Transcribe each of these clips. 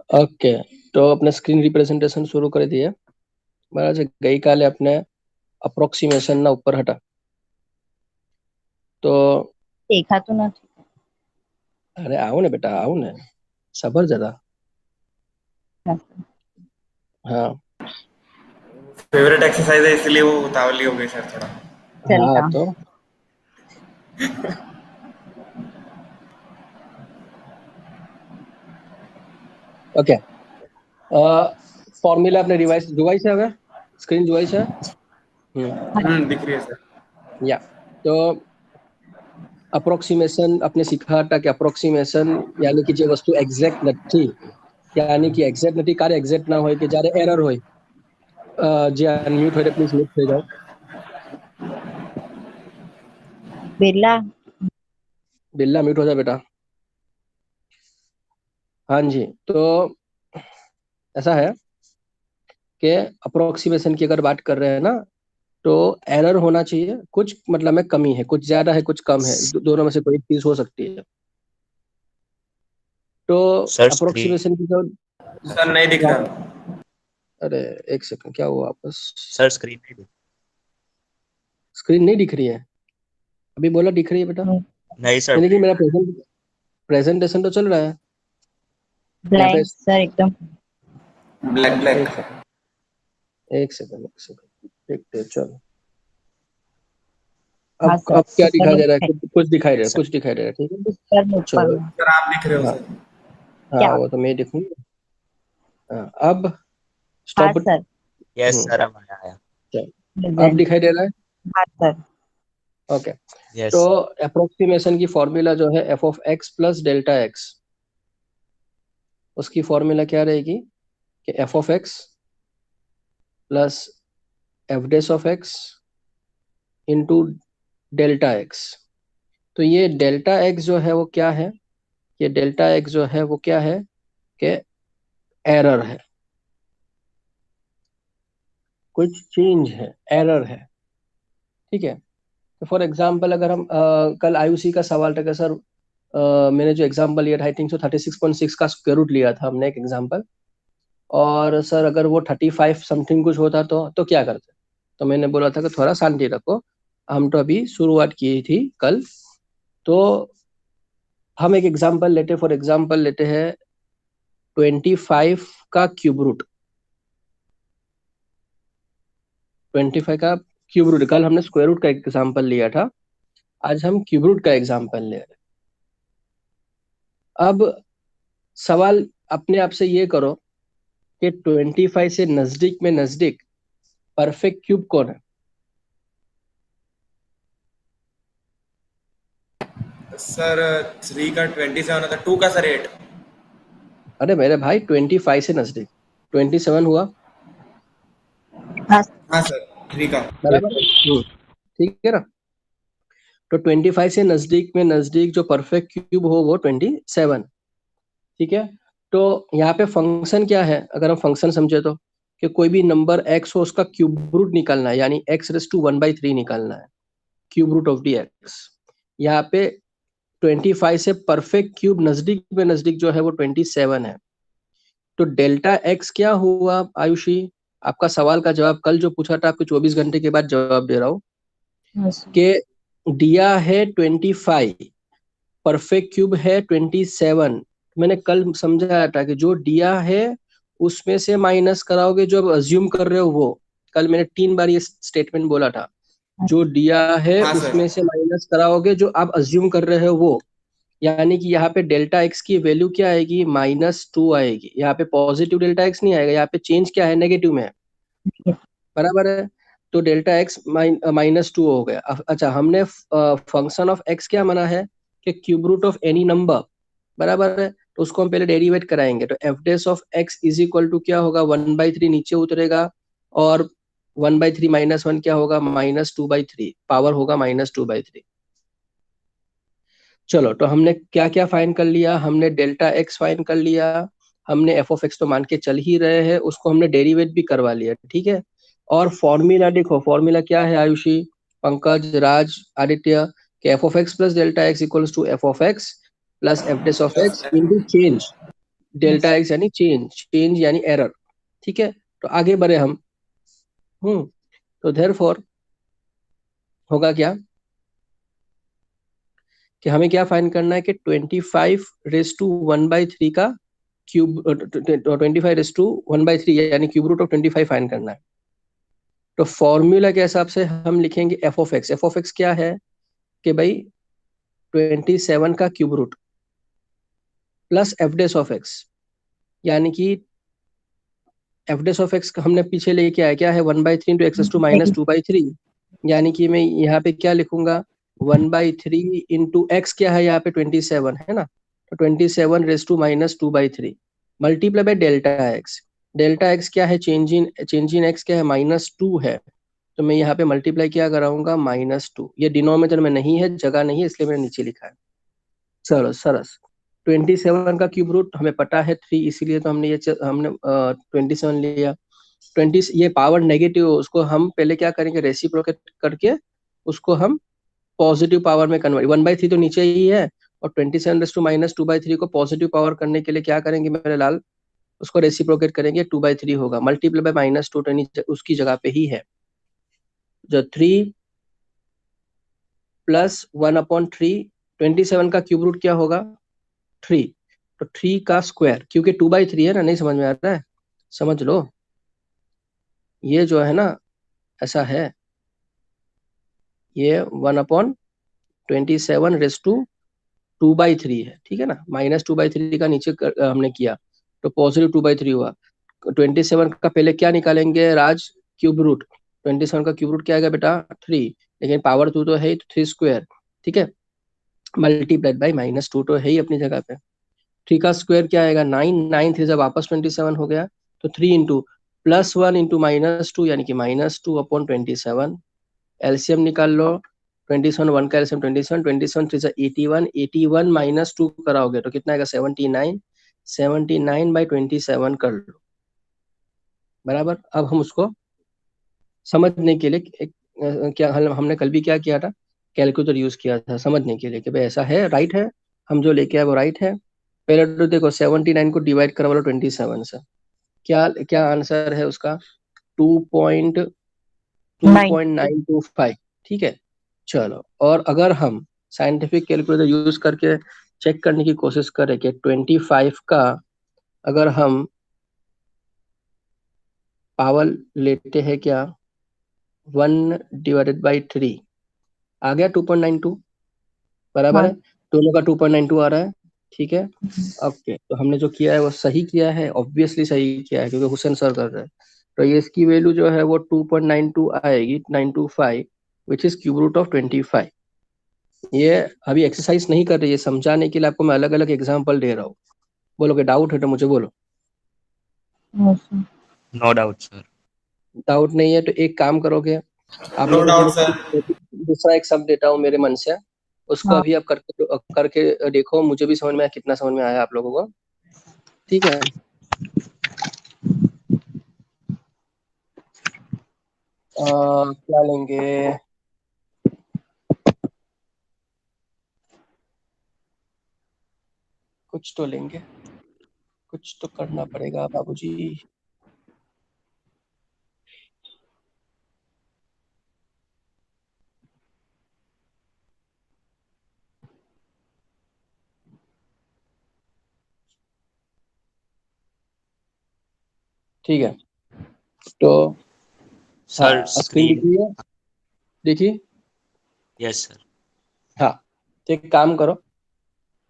Okay, તો આપણે screen representation શરૂ કરી દઈએ. બરાબર છે. ગઈકાલે આપણે અપ્રોક્સિમેશનના ઉપર હતા. તો દેખાતું નથી. અરે આવો ને બેટા, આવો ને, સબર જરા. हाँ फेवरेट एक्सरसाइज है इसलिए वो उतावली हो गई सर थोड़ा. चलता हाँ तो ઓકે, ફોર્મ્યુલા આપણે રિવાઇઝ જોવાય છે, હવે સ્ક્રીન જોવાય છે. दिख रही है सर. या तो અપ્રોક્સિમેશન આપણે શીખ્યા હતા કે અપ્રોક્સિમેશન યાની કે જે વસ્તુ એક્ઝેક્ટ નથી, યાની કે એક્ઝેક્ટ નથી, ક્યારે એક્ઝેક્ટ ના હોય કે જ્યારે એરર હોય. જે અનમ્યુટ હોય પ્લીઝ મ્યુટ થઈ જાઓ. बिरला बिल्ला म्यूट हो जाए बेटा. हाँ जी, तो ऐसा है कि अप्रोक्सीमेशन की अगर बात कर रहे हैं ना, तो एरर होना चाहिए, कुछ मतलब में कमी है, कुछ ज्यादा है कुछ कम है, दोनों में से कोई चीज हो सकती है. तो अप्रोक्सीमेशन की जो सर नहीं दिख रहा. अरे एक सेकंड, क्या हुआ वापस? सर स्क्रीन नहीं दिख रही है. अभी बोला दिख रही है बेटा. नहीं सर, लेकिन मेरा प्रेजेंटेशन तो चल रहा है. ब्लैंक सर एकदम ब्लैक ब्लैक. एक सेकंड देखते हैं. चलो हाँ, अब क्या दिखाई दे रहा है? कुछ दिखाई दे रहा है, कुछ दिखाई दे रहा है. ठीक है, चलो. सर आप दिख रहे हो सर. हाँ वो तो मैं दिखूंगा. हाँ, अब स्टॉप. सर यस सर अब आया. अब दिखाई दे रहा है. हाँ सर. ओके, तो अप्रोक्सीमेशन की फॉर्मूला जो है F of x plus delta x, उसकी फॉर्मूला क्या रहेगी कि f of x plus F dash of x into delta X. तो ये डेल्टा एक्स जो है वो क्या है? ये डेल्टा एक्स जो है वो क्या है कि एरर है, कुछ चेंज है, एरर है. ठीक है. तो फॉर एग्जांपल अगर हम कल आयुषी का सवाल था कि सर मैंने जो एग्जांपल लिया था आई थिंक सो 36.6 का स्क्वायर रूट लिया था हमने एक एग्जांपल, और सर अगर वो 35 समथिंग कुछ होता तो क्या करते? तो मैंने बोला था कि थोड़ा शांति रखो, हम तो अभी शुरुआत की थी कल. तो हम एक एग्जांपल लेते, फॉर एग्जांपल लेते हैं 25 का क्यूब रूट. 25 का क्यूब रूट, कल हमने स्क्वायर रूट का एग्जांपल लिया था, आज हम क्यूब रूट का एग्जांपल ले रहे. अब सवाल अपने आप से ये करो कि 25 से नजदीक में नजदीक परफेक्ट क्यूब कौन है? सर 3 का 27 होता, 2 का सर 8. अरे मेरे भाई 25 से नजदीक 27 हुआ. हाँ सर 3 का बराबर. ठीक है ना. तो 25 से नजदीक में नजदीक जो परफेक्ट क्यूब हो वो 27. ठीक है. तो यहाँ पे फंक्शन क्या है? अगर हम फंक्शन समझे तो कि कोई भी नंबर x हो उसका क्यूब रूट निकालना है, यानी x⁻³ निकालना है, cube root of d x. यहाँ पे 25 से परफेक्ट क्यूब नजदीक में नजदीक जो है वो 27 है. तो डेल्टा एक्स क्या हुआ आयुषी? आपका सवाल का जवाब कल जो पूछा था आपको 24 घंटे के बाद जवाब दे रहा हूँ कि दिया है 25, परफेक्ट क्यूब है 27. मैंने कल समझाया था कि जो दिया है उसमें से माइनस कराओगे जो अब अज्यूम कर रहे हो वो. कल मैंने 3 बार ये स्टेटमेंट बोला था. जो दिया है उसमें से माइनस कराओगे जो आप अज्यूम कर रहे हो वो, यानी कि यहाँ पे डेल्टा एक्स की वैल्यू क्या आएगी? -2 आएगी. यहाँ पे पॉजिटिव डेल्टा एक्स नहीं आएगा, यहाँ पे चेंज क्या है? नेगेटिव में है. बराबर है. तो डेल्टा एक्स -2 हो गया. अच्छा, हमने फंक्शन ऑफ एक्स क्या माना है कि cube root of any number. बराबर है. तो उसको हम पहले डेरिवेट कराएंगे. तो f dash of x is equal to क्या होगा? 1/3 नीचे उतरेगा, और 1/3 - 1 क्या होगा? -2/3. पावर होगा -2/3. चलो, तो हमने क्या क्या फाइन कर लिया? हमने डेल्टा एक्स फाइन कर लिया, हमने एफ ऑफ एक्स तो मान के चल ही रहे हैं, उसको हमने डेरिवेट भी करवा लिया. ठीक है. और फॉर्मूला देखो, फॉर्मूला क्या है आयुषी, पंकज, राज, आदित्य, कि f of x plus delta x equals to f of x plus F dash of x into change. Delta x यानी चेंज यानी एरर, ठीक है। तो आगे बढ़े हम, तो देयरफॉर होगा क्या कि हमें क्या फाइंड करना है कि 25 रेस टू 1/3 का क्यूब, 25 रेस टू 1/3 यानी क्यूब रूट ऑफ 25 फाइंड करना है। तो फॉर्मूला के हिसाब से हम लिखेंगे f of x. F of x क्या है कि भाई 27 का cube root plus F dash of x, यानी कि एफ डेस ऑफ एक्स हमने पीछे लेके आया क्या है 1/3 इंटू एक्स टू माइनस 2/3, यानी कि मैं यहाँ पे क्या लिखूंगा 1/3 इंटू एक्स क्या है यहाँ पे 27 है ना, तो 27 raise to minus 2/3 multiply by delta x. Delta x क्या है चेंज इन एक्स क्या है -2 है, तो मैं यहाँ पे मल्टीप्लाई क्या कराऊंगा -2। ये डिनोमिनेटर में नहीं है, जगह नहीं है, इसलिए मैंने नीचे लिखा है। चलो सरस, 27 का क्यूब रूट हमें पता है 3, इसीलिए तो हमने 27 लिया। 20 ये पावर नेगेटिव, उसको हम पहले क्या करेंगे रेसिप्रोकेट करके उसको हम पॉजिटिव पावर में कन्वर्ट, 1/3 तो नीचे ही है, और 27 रेस टू माइनस 2/3 को पॉजिटिव पावर करने के लिए क्या करेंगे मेरे लाल, उसको रेसिप्रोकेट करेंगे 2/3 होगा, मल्टीप्लाई बाय -2 उसकी जगह पे ही है। जो 3 प्लस 1/3, 27 का क्यूब रूट क्या होगा 3, तो 3 का स्क्वायर, क्योंकि 2/3 है ना, नहीं समझ में आता है, समझ लो, ये जो है ना ऐसा है, ये 1/27 रेस टू 2/3 है, ठीक है ना, -2/3 का नीचे हमने किया तो पॉजिटिव 2/3 हुआ। 27 का पहले क्या निकालेंगे राज, क्यूब रूट। 27 का क्यूब रूट क्या आएगा बेटा 3, लेकिन पावर 2 तो है ही, तो 3 स्क्वायर, ठीक है, मल्टीप्लाइड बाई -2 तो है ही अपनी जगह पे। 3 का स्क्वायर क्या आएगा 9, 9 3 जब वापस 27 हो गया, तो 3 इंटू +1 इंटू -2 यानी कि -2/27, एलसीएम निकाल लो। 27 1 का एलसीएम 27, 27 3 81, 81 -2 कराओगे तो कितना आएगा 79, 79/27 कर लो बराबर। अब हम उसको समझने के लिए क्या हमने कल भी क्या किया था, कैलकुलेटर यूज किया था समझने के लिए कि भाई ऐसा है, राइट है, हम जो लेके आए वो राइट है। पहले तो देखो 79 को डिवाइड करवा लो 27 से, क्या क्या आंसर है उसका 9 2.925, ठीक है। चलो, और अगर हम साइंटिफिक कैलकुलेटर यूज करके चेक करने की कोशिश करें कि 25 का अगर हम पावर लेते हैं क्या 1/3, आ गया 2.92 बराबर है, हाँ दोनों का 2.92 आ रहा है, ठीक है। ओके, तो हमने जो किया है वो सही किया है, ऑब्वियसली सही किया है क्योंकि हुसैन सर कर रहे हैं। तो ये इसकी वैल्यू जो है वो 2.92 आएगी 925, which is cube root of 25। ये अभी एक्सरसाइज नहीं कर रही है, समझाने के लिए आपको मैं अलग अलग एग्जाम्पल दे रहा हूँ। बोलोगे डाउट है तो मुझे बोलो। अच्छा। No doubt sir. डाउट नहीं है तो एक काम करोगे, आप नो लोगों को डाउट मैं सर। दूसरा एक शब्द देता हूँ मेरे मन से, उसको हाँ अभी आप करके करके देखो, मुझे भी समझ में आया, कितना समझ में आया आप लोगों को, ठीक है। क्या लेंगे, कुछ तो लेंगे, कुछ तो करना पड़ेगा बाबूजी। ठीक है, तो सर हाँ स्क्रीन स्क्रीन। दिखी है, देखिए, यस सर। हाँ, तो एक काम करो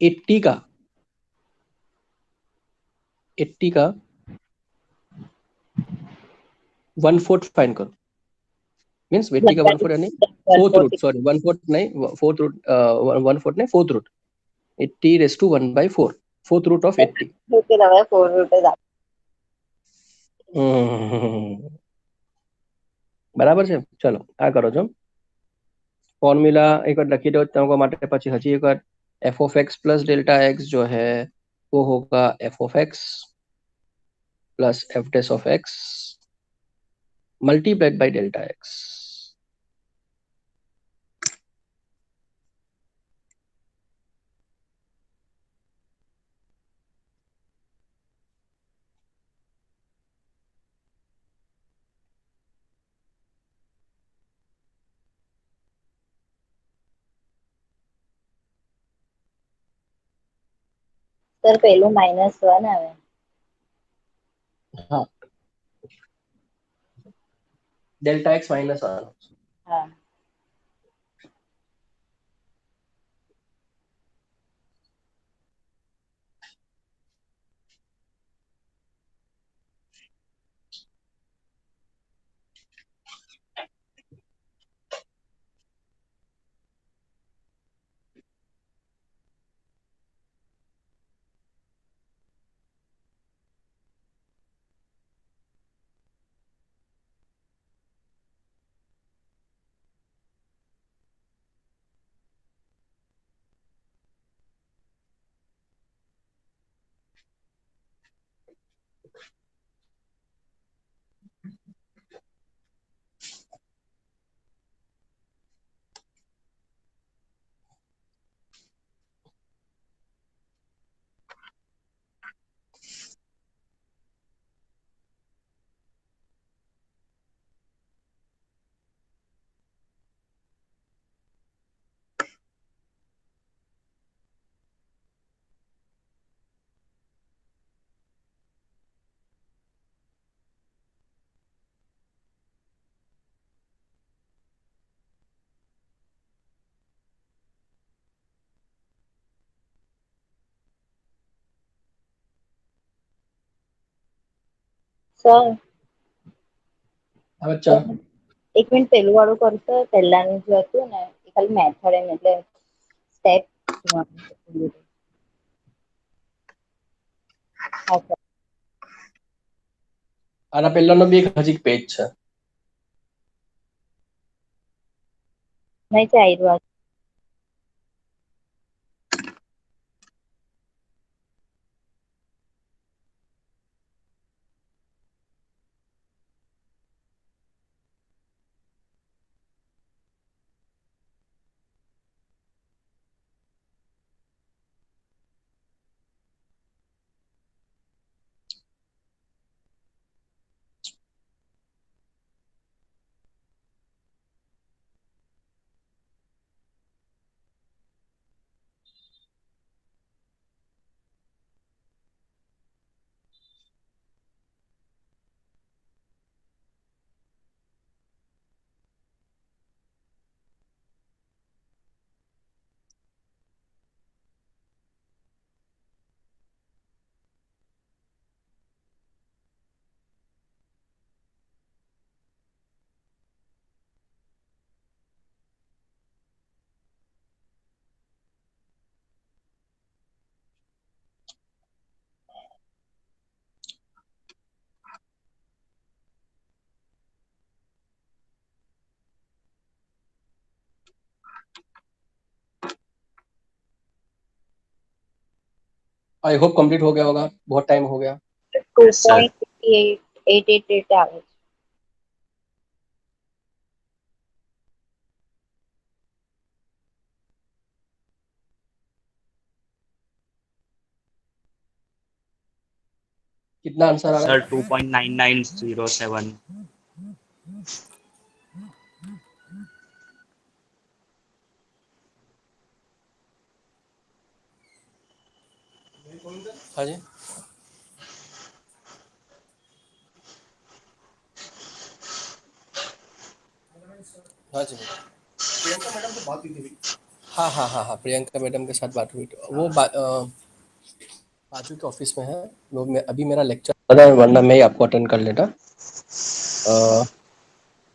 80 का 80 का 1/4 फाइंड करो, मीन्स 80 का 1/4 यानी फोर्थ रूट, सॉरी 1/4 नहीं, फोर्थ रूट, 1/4 नहीं, fourth root, 80 raise to 1/4, fourth root of 80। रुपये लगा 4 रुपये બરાબર છે, ચલો આ કરો છો फॉर्मूला एक बार लखी दो तुमको માટે પછી હજી એક વાર f of x plus delta x जो है वो होगा f of x plus f dash of x multiplied by delta x। Sir પેલું -1 આવે. હા, डेल्टा x -1. હા. સર હા બચ્ચા, 1 મિનિટ પેલું વાળું કરશો. પહેલાનું જે હતું ને એ ખાલી મેથડ એમ એટલે સ્ટેપ. હા સર. આના પહેલાનો બી એક હજી પેજ છે. નહીં ચાલ્યું. आई होप कंप्लीट हो गया होगा, बहुत टाइम हो गया. 2.888 આવે છે. कितना आंसर आ रहा सर है? 2.9907. हाँ जी, हाँ जी. प्रियंका मैडम से बात हुई थी. हाँ हाँ हाँ हाँ, प्रियंका मैडम के साथ बात हुई थी. वो बाजू के ऑफिस में है. वो अभी मेरा लेक्चर है, वरना मैं ही आपको अटेंड कर लेता.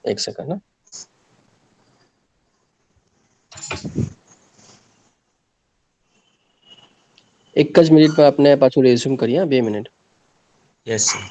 एक सेकंड ना. एक જ મિનિટમાં આપણે પાછું રેઝ્યુમ કરીએ. 2 મિનિટ. Yes, sir.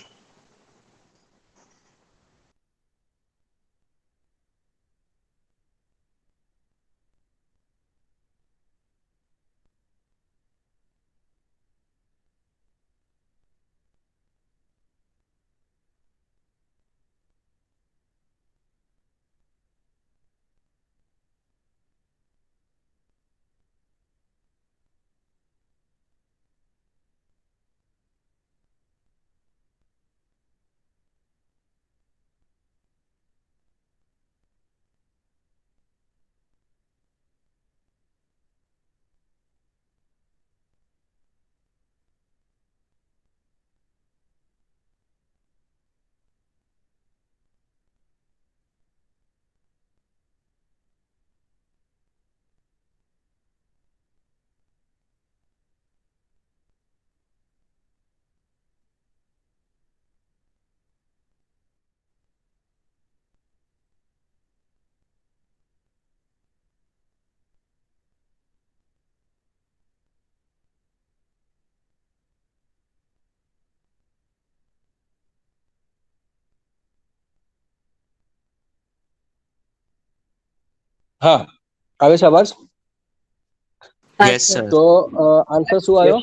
हाँ આવે છે આવાજ? Yes, sir. તો આન્સર શું આવ્યો?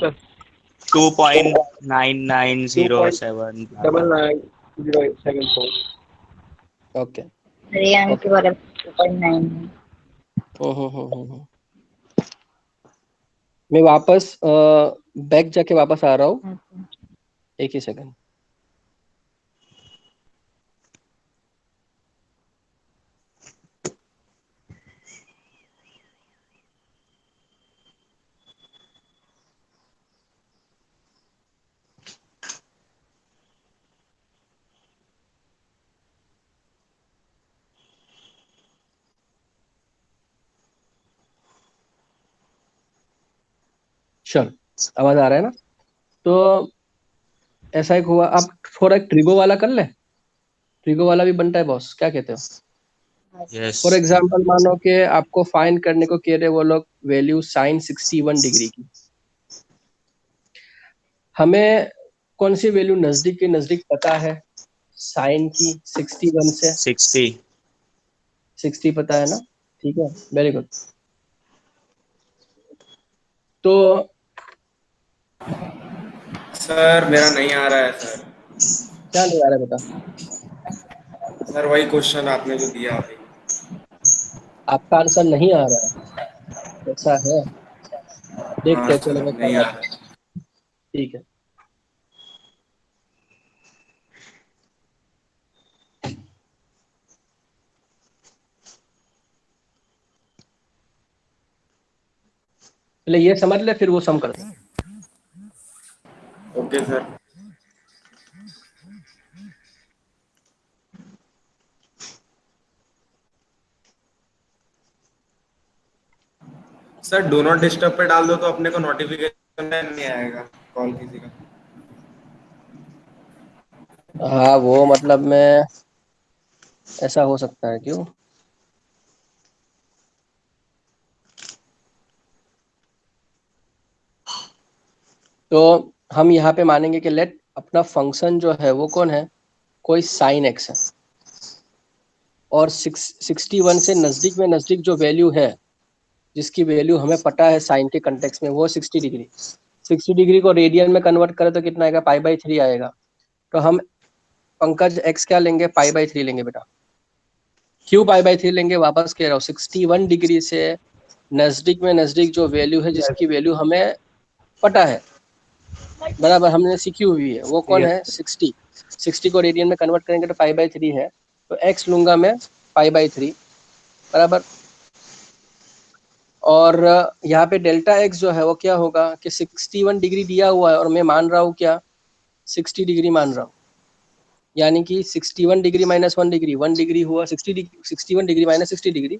2.9907. 9907. ઓકે रियांक के बारे में 2.9 मैं वापस बैक जाके वापस आ रहा हूँ, एक ही सेकंड। चल आवाज आ रहा है ना? तो ऐसा एक हुआ, आप थोड़ा एक ट्रिगो वाला कर ले, ट्रिगो वाला भी बनता है बॉस, क्या कहते हो? Yes. फॉर एग्जाम्पल मानो कि आपको फाइंड करने को कह रहे वो लोग वैल्यू साइन 61 डिग्री की, हमें कौन सी वैल्यू नजदीक के नजदीक पता है साइन की 61 से? 60 पता है ना? ठीक है, वेरी गुड। तो सर मेरा नहीं आ रहा है सर। क्या नहीं आ रहा है बता? सर वही क्वेश्चन आपने जो दिया अभी। आपका आंसर नहीं आ रहा है, ऐसा है? देखते हाँ हैं, चलो सर मैं नहीं आ करवा, रहा है। ठीक है। पहले ये समझ ले, फिर वो सम करते हैं। Okay sir. Sir do not disturb पे डाल दो तो अपने को नोटिफिकेशन नहीं आएगा कॉल किसी का। हाँ वो मतलब में ऐसा हो सकता है, क्यों? तो हम यहाँ पे मानेंगे कि लेट अपना फंक्शन जो है वो कौन है, कोई साइन एक्स है, और 61 से नजदीक में नजदीक जो वैल्यू है, जिसकी वैल्यू हमें पता है साइन के कंटेक्स्ट में, वो 60 डिग्री। 60 डिग्री को रेडियन में कन्वर्ट करें तो कितना आएगा? π/3 आएगा। तो हम पंकज एक्स क्या लेंगे? π/3 लेंगे बेटा। क्यों π/3 लेंगे? वापस कह रहा हूँ, 61 डिग्री से नजदीक में नजदीक जो वैल्यू है, जिसकी वैल्यू हमें पता है, बराबर, हमने सीखी हुई है, वो कौन है? 60। 60 को रेडियन में कन्वर्ट करेंगे तो π/3 है, तो x लूंगा मैं π/3, बराबर। और यहाँ पे डेल्टा x जो है वो क्या होगा कि 61 डिग्री दिया हुआ है और मैं मान रहा हूँ क्या? 60 डिग्री मान रहा हूँ, यानी कि 61 डिग्री माइनस 1 डिग्री, 1 डिग्री हुआ, 61 डिग्री माइनस 60 डिग्री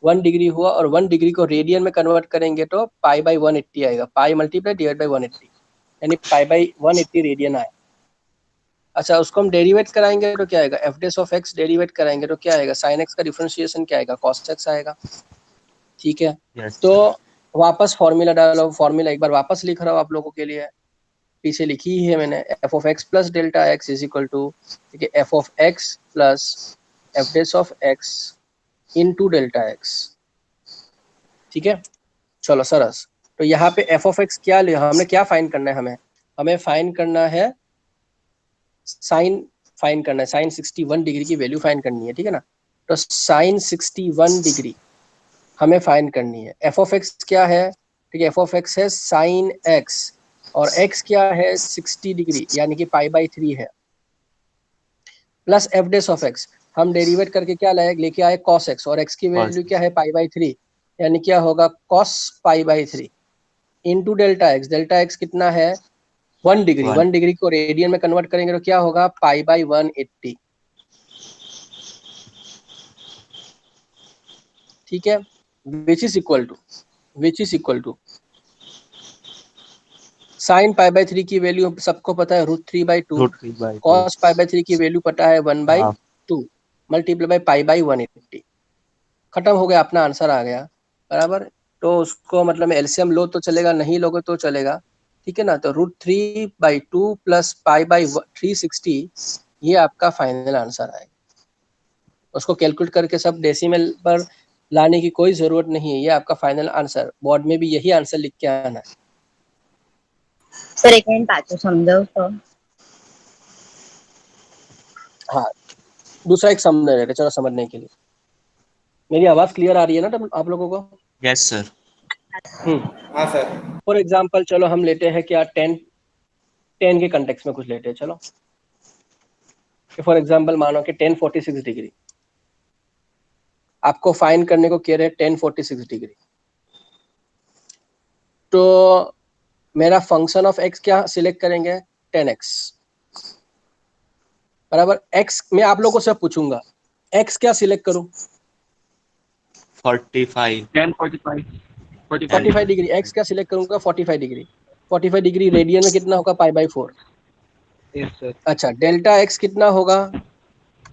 1 डिग्री हुआ, और 1 डिग्री को रेडियन में कन्वर्ट करेंगे तो π/180 आएगा, पाई मल्टीप्लाई डिवाइड बाई 180, यानी π/180 रेडियन आए। अच्छा, उसको हम डेरिवेट कराएंगे तो क्या आएगा? F dash of x derivative कराएंगे तो क्या आएगा? साइन एक्स का डिफरेंशिएशन क्या आएगा? कॉस एक्स आएगा। ठीक है, Yes. तो वापस फॉर्मूला डालो, फॉर्मूला एक बार वापस लिख रहा हूँ आप लोगों के लिए, पीछे लिखी ही है मैंने, f of x plus delta x is equal to, ठीक है, F of x plus F dash of x into delta x. ठीक है, चलो सरस। तो यहाँ पे एफ ऑफ एक्स क्या ले, हमने क्या फाइंड करना है? हमें फाइंड करना है साइन, फाइंड करना है साइन 61 डिग्री की वैल्यू फाइंड करनी है, ठीक है ना? तो साइन 61 डिग्री हमें फाइंड करनी है। एफ ऑफ एक्स क्या है? ठीक है, एफ ऑफ एक्स है साइन एक्स, और एक्स क्या है? 60 डिग्री, यानी कि π/3 है, plus F dash of x, हम डेरिवेट करके क्या लाए? लेके आए कॉस एक्स, और एक्स की वैल्यू क्या है? π/3, यानी क्या होगा? Cos π/3 into delta x. Delta X कितना है? 1 डिग्री। 1 डिग्री को रेडियन में कन्वर्ट करेंगे तो क्या होगा? π/180। ठीक है, which is equal to sign π/3 की वैल्यू सबको पता है, √3/2। कॉस π/3 की वैल्यू पता है 1/2 मल्टीप्लाई बाई π/180। खत्म हो गया, अपना आंसर आ गया, बराबर। तो उसको मतलब में एलसीएम लो तो चलेगा, नहीं लोगे तो चलेगा, ठीक है ना? तो √3/2 प्लस π/360, ये आपका फाइनल आंसर आएगा। उसको कैलकुलेट करके सब डेसिमल पर लाने की कोई जरूरत नहीं है, ये आपका फाइनल आंसर। बोर्ड में भी यही आंसर लिख के आना है। सर एक मिनिट पाछू समझाओ तो। हाँ, दूसरा एक समझ रहे, चलो समझने के लिए। मेरी आवाज क्लियर आ रही है ना तब आप लोगों को? Yes sir. हाँ सर। फॉर एग्जाम्पल चलो हम लेते हैं क्या 10 के कंटेक्स्ट में कुछ लेते हैं। चलो फॉर एग्जाम्पल मानो कि 1046 डिग्री आपको फाइंड करने को कह रहे हैं, 1046 डिग्री। तो मेरा फंक्शन ऑफ एक्स क्या सिलेक्ट करेंगे? 10x बराबर x। मैं आप लोगों से पूछूंगा x क्या सिलेक्ट करूं? 45 10, 45. 45 डिग्री। x क्या सिलेक्ट करूंगा? 45 डिग्री। 45 डिग्री रेडियन में कितना होगा? π/4। Yes, sir. अच्छा, डेल्टा x कितना होगा?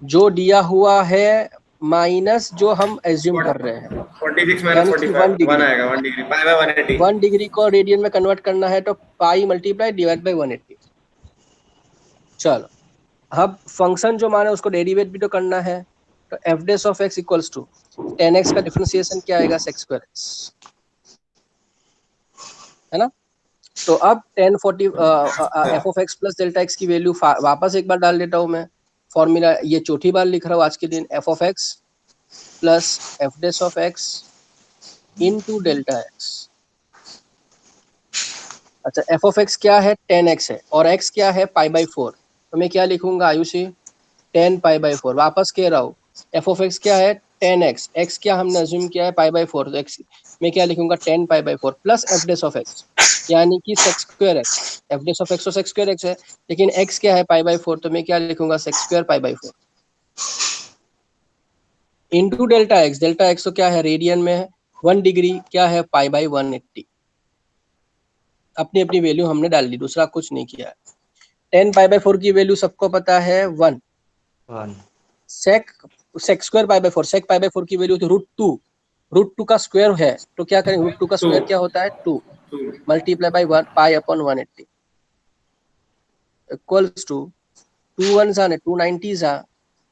जो दिया हुआ है माइनस जो हम एज्यूम कर रहे हैं, 46 माइनस यानी कि 1 45 1 डिग्री। आएगा, 1 डिग्री पाई बाय 180। 1 डिग्री को रेडियन में कन्वर्ट करना है तो पाई मल्टीप्लाई डिवाइड बाई 180। चलो अब फंक्शन जो माने उसको डेरिवेट भी तो करना है, तो f dash of x equals to 10x का डिफरेंशिएशन क्या आएगा? sec² x, है ना? तो अब 1040 F of x plus delta x की वैल्यू वापस एक बार डाल देता हूँ मैं। फॉर्मूला ये चौथी बार लिख रहा हूँ आज के दिन। F of x plus F dash of x into delta x. अच्छा, एफ ऑफ एक्स क्या है? 10x है, और x क्या है? π/4। तो मैं क्या लिखूंगा आयुषी? 10 π/4। वापस कह रहा हूँ, एफ ऑफ एक्स क्या है? 10x। x क्या हमने अज्यूम किया है? π/4। तो x मैं क्या लिखूंगा? 10 π/4 plus F dash of x, यानी कि sec² x। F dash of X तो sec² x है, लेकिन x क्या है? π/4। तो मैं क्या लिखूंगा? sec² π/4 into delta x. Delta X तो क्या है? रेडियन में है। 1 डिग्री क्या है? π/180। अपनी अपनी वैल्यू हमने डाल दी, दूसरा कुछ नहीं किया है। 10 π/4 की वैल्यू सबको पता है 1। 1 sec² π/4, sec π/4 की वैल्यू तो √2। √2 का स्क्वायर है, तो क्या करें? √2 का स्क्वायर क्या होता है? 2 मल्टीप्लाई बाई 1 π/180 इक्वल्स टू 2 1 जा 290 जा,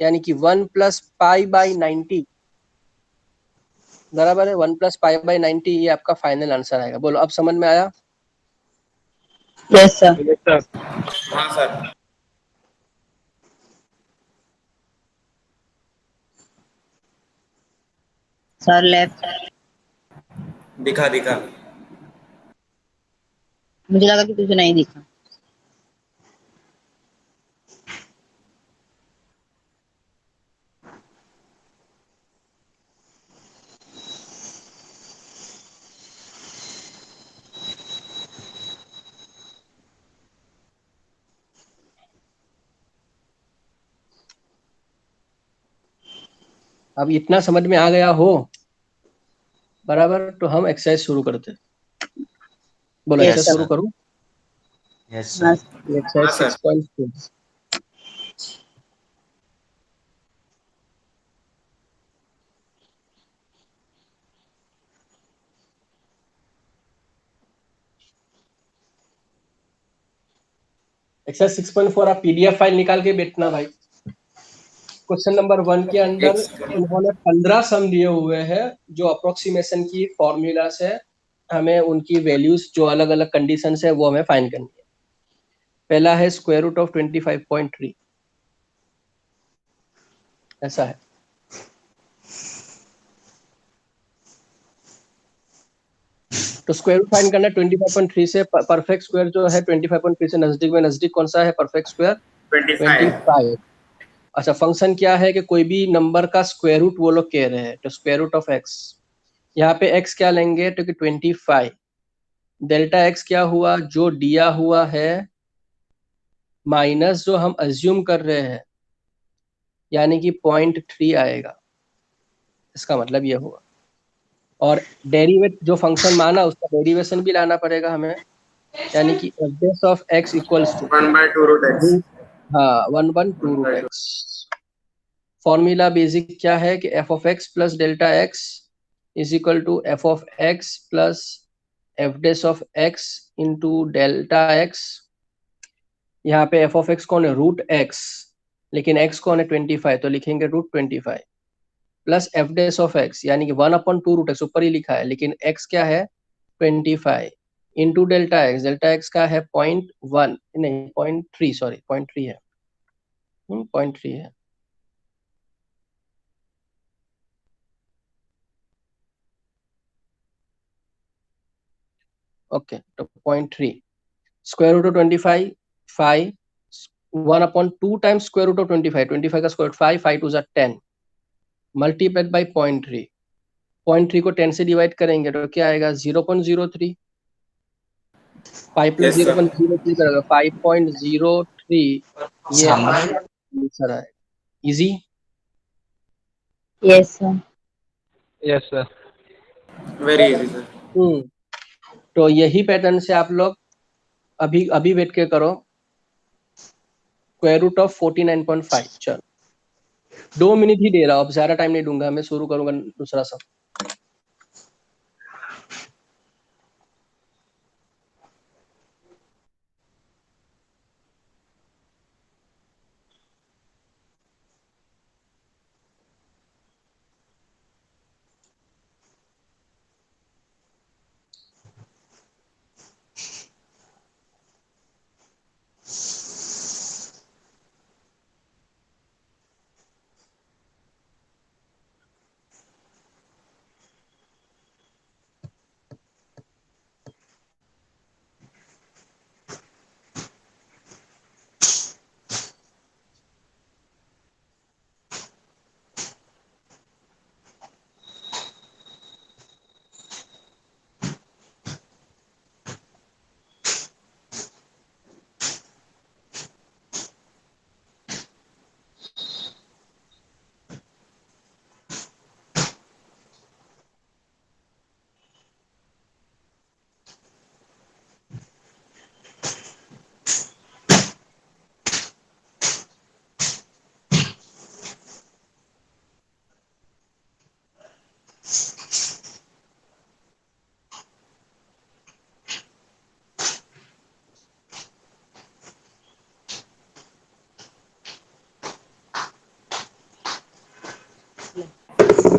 यानी कि 1 प्लस π/90 बराबर है 1 प्लस π/90। ये आपका फाइनल आंसर आएगा। बोलो अब समझ में आया? Yes sir. Yes, sir. हाँ सर। Sir left. दिखा दिखा। मुझे लगा कि तुझे नहीं दिखा। अब इतना समझ में आ गया हो बराबर, तो हम एक्सरसाइज शुरू करते हैं। बोलो यस एक्सरसाइज सर। शुरू करूं? यस हाँ सर। एक्सरसाइज हाँ, सर। 6.2। एक्सरसाइज 6.4 आप पीडीएफ फाइल निकाल के बैठना भाई। क्वेश्चन नंबर 1 के अंदर इन्होंने 15 सम दिए हुए हैं, जो अप्रोक्सीमेशन की फॉर्मूलास है, हमें उनकी वैल्यूज जो अलग अलग कंडीशन है वो हमें फाइंड करनी है। पहला है स्क्वायर रूट ऑफ 25.3, ऐसा है। तो स्क्वायर रूट फाइंड करना है 25.3 से। परफेक्ट स्क्वायर जो है 25.3 से नजदीक में नजदीक कौन सा है? Perfect square 25। 25। अच्छा, फंक्शन क्या है कि कोई भी नंबर का स्क्वायर रूट वो लोग कह रहे हैं, तो स्क्वायर रूट ऑफ एक्स। यहाँ पे x क्या लेंगे? तो कि 25। डेल्टा x क्या हुआ? जो दिया हुआ है माइनस जो हम अज्यूम कर रहे हैं, यानी कि 0.3 आएगा। इसका मतलब ये हुआ। और डेरिवेट जो फंक्शन माना उसका डेरिवेशन भी लाना पड़ेगा हमें, यानी कि f dash of x equals to 1/2 root x. हाँ 1/2 रूट एक्स। फॉर्मूला बेसिक क्या है कि f of x plus delta x is equal to f of x plus F dash of x into delta x. यहाँ पे F of x कौन है? √x, लेकिन x कौन है? 25, तो लिखेंगे √25। Plus f dash of x, यानी कि 1/2 √x ऊपर ही लिखा है, लेकिन x क्या है 25 इंटू डेल्टा एक्स का है 0.1 नहीं 0.3, सॉरी 0.3 है, 0.3 है। ओके, तो 0.3 square root of 25 5 1/2 times square root of 25 का स्क्वायर रूट 5 5 2 10 मल्टीप्लाइड बाई 0.3, 0.3 को 10 से डिवाइड करेंगे तो क्या आएगा 0.03, 5 प्लस Yes, sir. 0.03 करेगा 5.03, ये आंसर है। Easy. Yes, sir. Yes, sir. Very easy, sir. तो यही पैटर्न से आप लोग अभी अभी बैठ के करो स्क्वायर रूट ऑफ 49.5। चलो 2 मिनट ही दे रहा हूँ, अब ज्यादा टाइम नहीं दूंगा, मैं शुरू करूंगा दूसरा सब।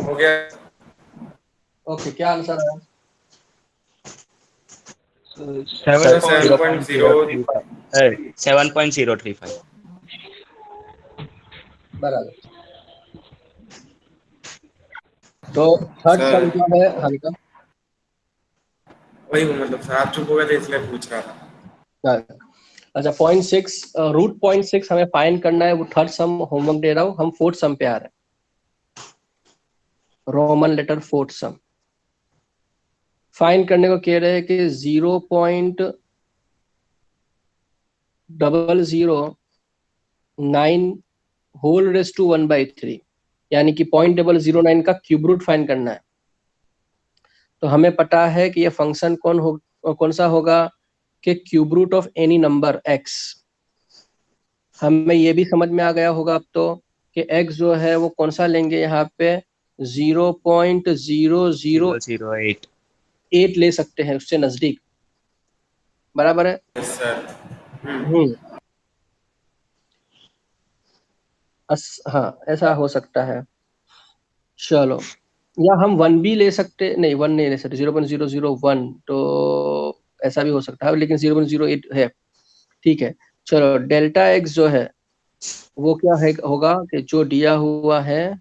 हो गया। ओके, क्या आंसर है? So, 7.0. 7.035। बराबर। तो थर्ड Sir, सम क्या है हल्का? वही मतलब सर आप चुप हो गए थे इसलिए पूछ रहा था। अच्छा 0.6 रूट 0.6 हमें फाइंड करना है, वो थर्ड सम होमवर्क दे रहा हूँ, हम फोर्थ सम पे आ रहे हैं, Roman letter fourth sum find करने को कह रहे हैं कि 0.009 होल रेस टू 1/3, यानी कि 0.009 का क्यूब रूट फाइंड करना है। तो हमें पता है कि ये फंक्शन कौन सा होगा कि cube root of any number x। हमें ये भी समझ में आ गया होगा अब तो कि x जो है वो कौन सा लेंगे, यहाँ पे 0.0008 008। ले सकते हैं, उससे नजदीक, बराबर है। Yes, sir. हाँ ऐसा हो सकता है। चलो, या हम 1 भी ले सकते, नहीं 1 नहीं ले सकते, 0.001, तो ऐसा भी हो सकता है, लेकिन 0.08 है, ठीक है। चलो डेल्टा एक्स जो है वो क्या है होगा कि जो दिया हुआ है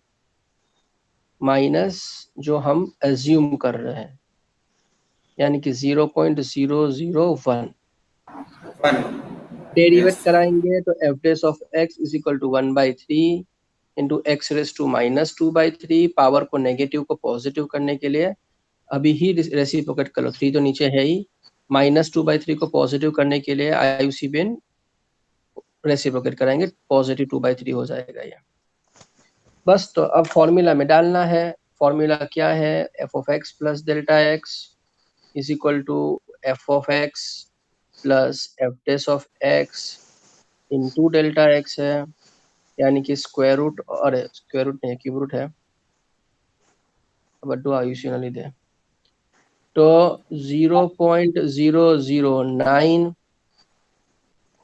माइनस जो हम एज्यूम कर रहे हैं, यानी कि 0.001 One. Derivative Yes. कराएंगे तो f dash of x is equal to 1/3 into x raise to -2/3। Power को नेगेटिव को पॉजिटिव करने के लिए अभी ही रेसिप्रोकेट कर लो, 3 तो नीचे है ही, -2/3 को पॉजिटिव करने के लिए IUCN रेसिप्रोकेट कराएंगे, पॉजिटिव 2/3 हो जाएगा ये। बस तो अब फॉर्मूला में डालना है। फॉर्मूला क्या है, F of x plus delta x is equal to f of x plus f dash of x into delta x है, यानी कि स्क्वायर रूट, और स्क्वायर रूट नहीं क्यूब रूट है, बट IUCN दे, तो 0.009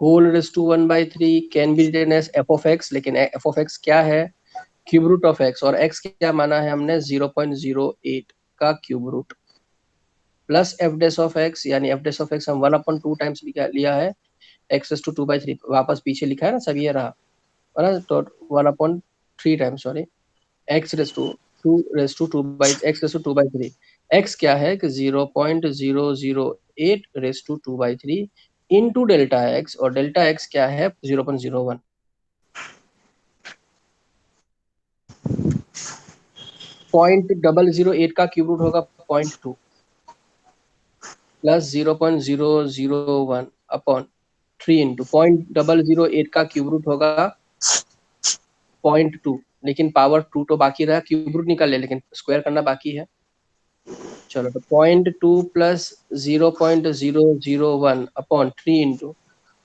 whole raise to 1/3 can be written as f of x. लेकिन f of x क्या है क्यूब रूट ऑफ एक्स, और एक्स क्या माना है हमने 0.08 का cube root, plus f dash of x, यानी एफ डैश ऑफ एक्स हम 1/2 टाइम्स लिया है, एक्स रेस टू 2/3 वापस पीछे लिखा है ना, सब ये रहा है ना, तो 1/3 times, sorry, x raise to 2/3, x क्या है कि 0.008 raise to 2/3 into delta x, और डेल्टा एक्स क्या है 0.01। 0.008 का क्यूब रूट होगा 0.2 प्लस 0.001 अपॉन 3 इंटू 0.008 का क्यूब रूट होगा 0.2, लेकिन पावर 2 तो बाकी रहा, क्यूब रूट निकाल ले, लेकिन स्क्वायर करना बाकी है। चलो तो 0.2 प्लस 0.001 अपॉन 3 इंटू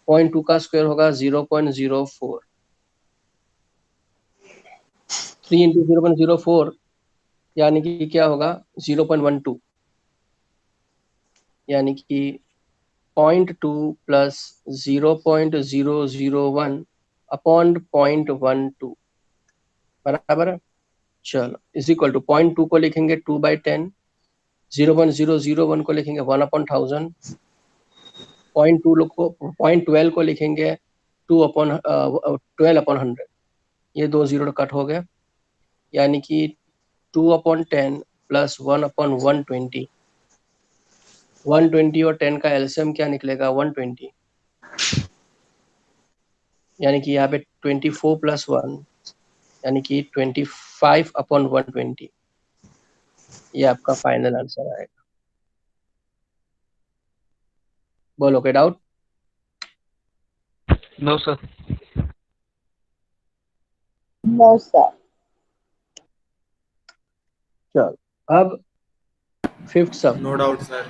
0.2 का स्क्वायर होगा 0.04, 3 इंटू 0.04 यानी कि क्या होगा 0.12, यानी कि 0.2 प्लस 0.001 अपॉन 0.12 बराबर है। चलो इज इक्वल टू 0.2 को लिखेंगे 2/10, 0.001 को लिखेंगे 1/1000, 0.2 को 0.12 को लिखेंगे 12/100, ये 2 0 कट हो गए, यानी कि 2/10 प्लस 1/120, 120 और 10 का एलसीएम क्या निकलेगा 120, यानी कि यहाँ पे 24 प्लस 1 यानी कि 25/120, ये आपका फाइनल आंसर आएगा। बोलो कोई doubt? No, sir. No sir. चलो अब fifth sum, no doubt sir.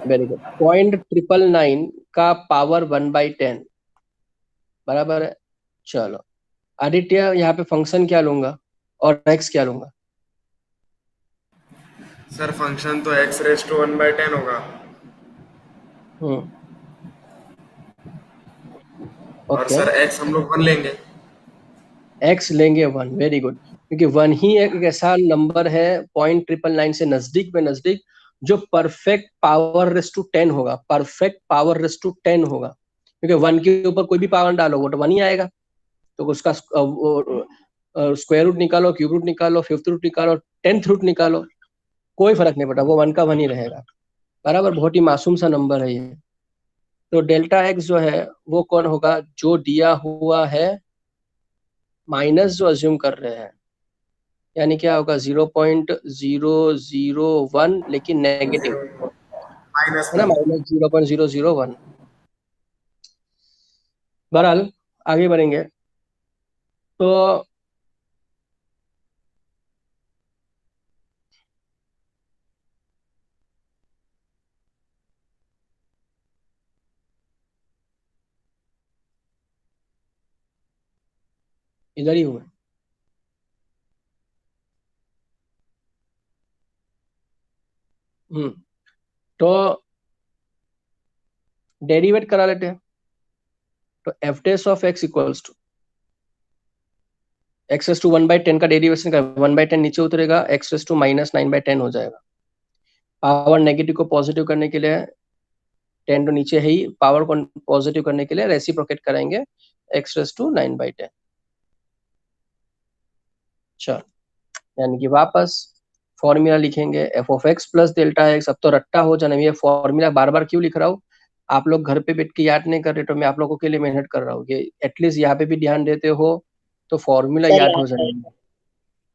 Very good. 0.999 का पावर 1/10 बराबर है। चलो आदित्य यहाँ पे फंक्शन क्या लूंगा और एक्स क्या लूंगा? सर फंक्शन तो x रेस टू 1/10 होगा, और ओके, सर x हम लोग 1 लेंगे। एक्स लेंगे 1, वेरी गुड, क्योंकि 1 ही एक ऐसा नंबर है 0.999 से नजदीक में नजदीक जो परफेक्ट पावर रेस टू 10 होगा, परफेक्ट पावर रेस टू 10 होगा, क्योंकि 1 के ऊपर कोई भी पावर डालो वो तो 1 ही आएगा, तो उसका स्क्वायर रूट निकालो, क्यूब रूट निकालो, फिफ्थ रूट निकालो, 10th रूट निकालो, कोई फर्क नहीं पड़ता, वो 1 का 1 ही रहेगा बराबर। बहुत ही मासूम सा नंबर है ये। तो डेल्टा एक्स जो है वो कौन होगा, जो दिया हुआ है माइनस जो अज्यूम कर रहे हैं, यानी क्या होगा 0.001 लेकिन नेगेटिव माइनस है ना, में। -0.001। बहरहाल आगे बढ़ेंगे तो इधर ही हुए। तो डेरिवेट करा लेते हैं। तो f dash of x equals to x raise to 1/10 का डेरिवेशन का 1/10 नीचे उतरेगा, एक्स रेस टू -9/10 हो जाएगा। पावर नेगेटिव को पॉजिटिव करने के लिए 10 तो नीचे है ही, पावर को पॉजिटिव करने के लिए रेसिप्रोकेट कराएंगे, एक्स रेस टू 9/10। चलो यानी कि वापस फॉर्मूला लिखेंगे f of x plus delta x. अब तो रट्टा हो जाना, ये फॉर्मूला बार बार क्यों लिख रहा हूँ, आप लोग घर पे बैठ के याद नहीं कर रहे, तो मैं आप लोगों के लिए मेहनत कर रहा हूँ कि एटलीस्ट यहाँ पे भी ध्यान देते हो तो फॉर्मूला सर याद याद हो जाएगा।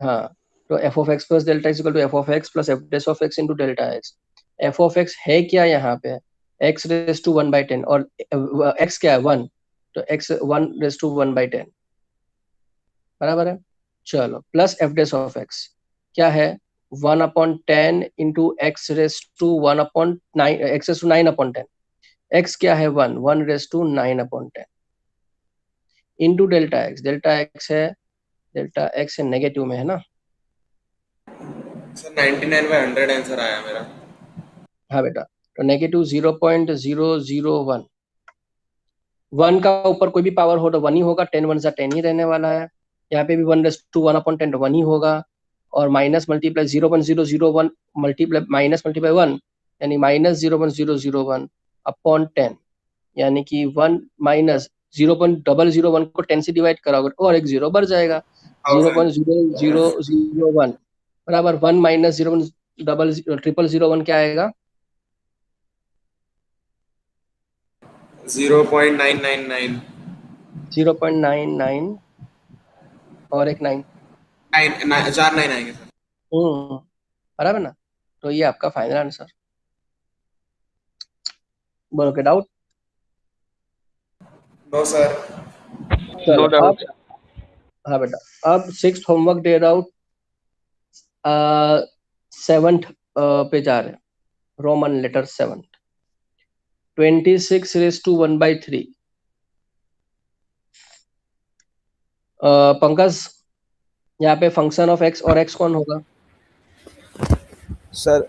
हाँ, तो f of x plus delta x equal to f of x plus f dash of x into delta x. F of x है क्या यहाँ पे, एक्स रेस टू 1/10, और एक्स क्या है 1, तो एक्स 1 रेस टू 1/10 बराबर है। चलो plus f dash of x क्या है 1/10 into x raise to 1/9, x raise to 9/10, x क्या है 1 raise to 9/10 into delta x, delta x है नेगेटिव में है ना। सर 99/100 आंसर आया मेरा। हाँ बेटा, तो नेगेटिव 0.001, 1 का ऊपर कोई भी पावर हो तो 1 ही होगा, 10 1 10 ही रहने वाला है। यहाँ पे भी 1/1/10 1 ही होगा, और minus multiply 0.001 multiply minus multiply 1 यानी -0.001 अपॉन 10, यानी कि 1 माइनस 0.001 को 10 से डिवाइड कराओगे और एक जीरो बढ़ जाएगा, 0.0001 बराबर 1 माइनस 0.00001 क्या आएगा? 0.999 0.99 और एक 9 4 9 आएंगे सर। बराबर ना? तो ये आपका फाइनल आंसर। बोलो के डाउट? No sir. चलो No doubt. अब, हाँ बेटा, अब 6th होमवर्क दे रहा हूँ, 7th पे जा रहे हैं, Roman letter 7, 26 raise to 1/3। Pankaj, यहाँ पे फंक्शन ऑफ एक्स और एक्स कौन होगा? सर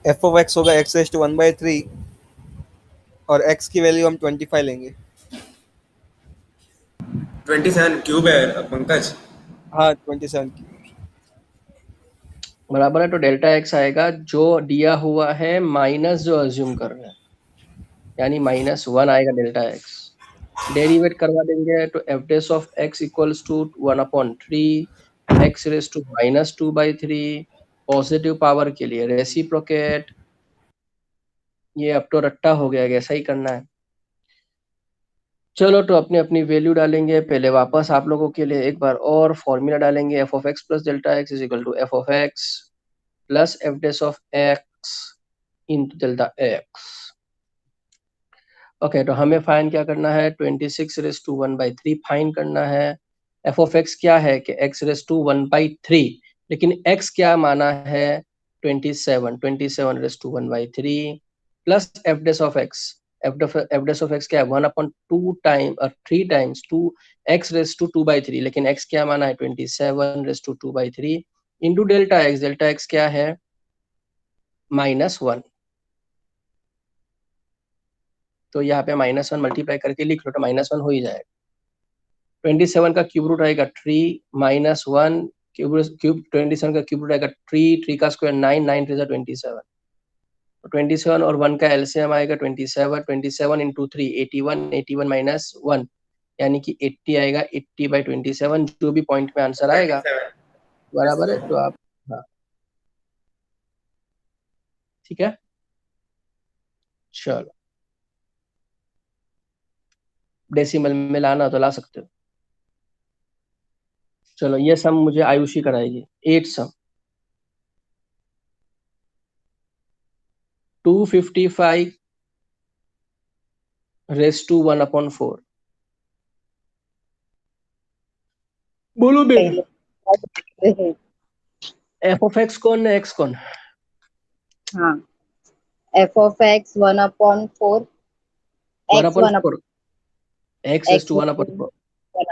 एफ ऑफ एक्स होगा एक्स रेज टू 1/3 और एक्स की वैल्यू हम 25 लेंगे। 27 क्यूब है पंकज। हाँ 27 की। बराबर है, तो डेल्टा एक्स आएगा जो दिया हुआ है माइनस जो अज्यूम कर रहे हैं, यानी -1 आएगा डेल्टा एक्स। डेरिवेट करवा देंगे तो f dash of x equals to 1/3 x raise to -2/3, positive power के लिए रेसिप्रोकेट, ये अब तो रट्टा हो गया, ऐसा ही करना है। चलो तो अपनी अपनी वैल्यू डालेंगे, पहले वापस आप लोगों के लिए एक बार और फॉर्मूला डालेंगे, f of x plus delta x is equal to f of x plus F dash of x into delta x. Okay, तो हमें फाइन क्या करना है? 26 रेज टू 1/3 फाइन करना है। एफ ऑफ एक्स क्या है कि एक्स रेज टू 1/3, लेकिन एक्स क्या माना है? 27 raise to 1/3 plus F dash of x, f dash of x क्या है? 1/2 टाइम और 3 टाइम्स 2 एक्स रेज टू 2/3, लेकिन एक्स क्या माना है? 27 raise to 2/3 into delta x, delta x क्या है? -1। तो यहाँ पे -1 मल्टीप्लाई करके लिख लो तो -1 हो ही जाएगा। 27 का क्यूब रूट आएगा 3 -1 क्यूब 27 का क्यूब रूट आएगा 3 का स्क्वायर 9 9 3 27, तो 27 और 1 का एलसीएम आएगा 27 इंटू 3 81 81 माइनस 1 यानी कि 80 आएगा, 80/27 जो भी पॉइंट में आंसर आएगा, 27। बराबर है। तो आप, हाँ ठीक है, चलो डेसिमल में लाना तो ला सकते हो। चलो ये सम मुझे आयुषी कराएगी, 8 सम। 255 रेज टू 1/4। बोलो बेटा, पहले एफ ऑफ एक्स कौन है, एक्स कौन? हाँ, f of x 1/4 x 1/4 x raise x to 1/4।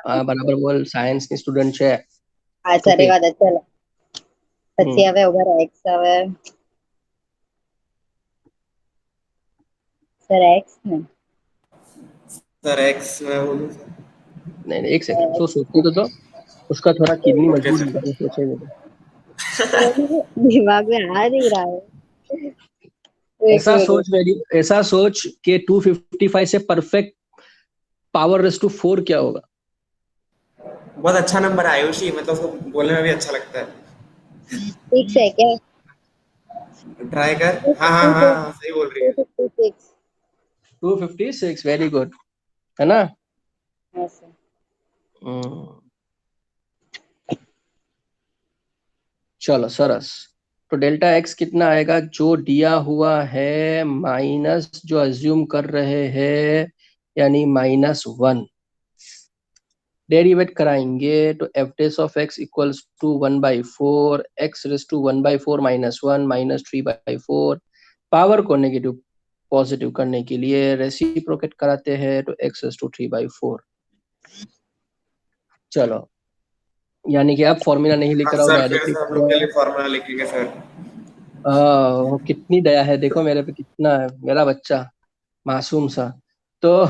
हाँ बराबर बोल, साइंस ની સ્ટુડન્ટ છે। આચાર્ય વાત ચાલો પછી હવે ઉભા એક્સ હવે સર એક્સ ને सर एक्स मैं बोलूं सर। नहीं नहीं, एक सेकंड सोचने तो दो, उसका थोड़ा किडनी ओके मजबूत सर। होगा, सोचेंगे तो। दिमाग में आ नहीं रहा है। एक ऐसा मिनट। सोच मेरी, ऐसा सोच कि 255 से परफेक्ट पावर रेज टू 4 क्या होगा? बहुत अच्छा नंबर है आयुषी, मतलब उसको बोलने में भी अच्छा लगता है। 6 है क्या? ट्राई कर। हाँ हाँ हाँ हाँ, सही बोल रही है। 256 256, वेरी गुड, है ना? हाँ सर। चलो सरस। तो डेल्टा एक्स कितना आएगा जो दिया हुआ है माइनस जो अज्यूम कर रहे हैं, यानी -1। डेरिवेट कराएंगे तो f dash of x equals to 1/4 x raise to 1/4 -1 -3/4। Power को नेगेटिव पॉजिटिव करने के लिए रेसिप्रोकेट कराते हैं तो एक्स रेज टू 3/4। चलो, यानी कि आप फॉर्मूला नहीं लिख हाँ रहा हो, सर, फिर डायरेक्टली से हम लोग के लिए फॉर्मूला लिखेंगे सर। वो कितनी दया है, देखो मेरे पे कितना है, मेरा बच्चा मासूम सा। तो,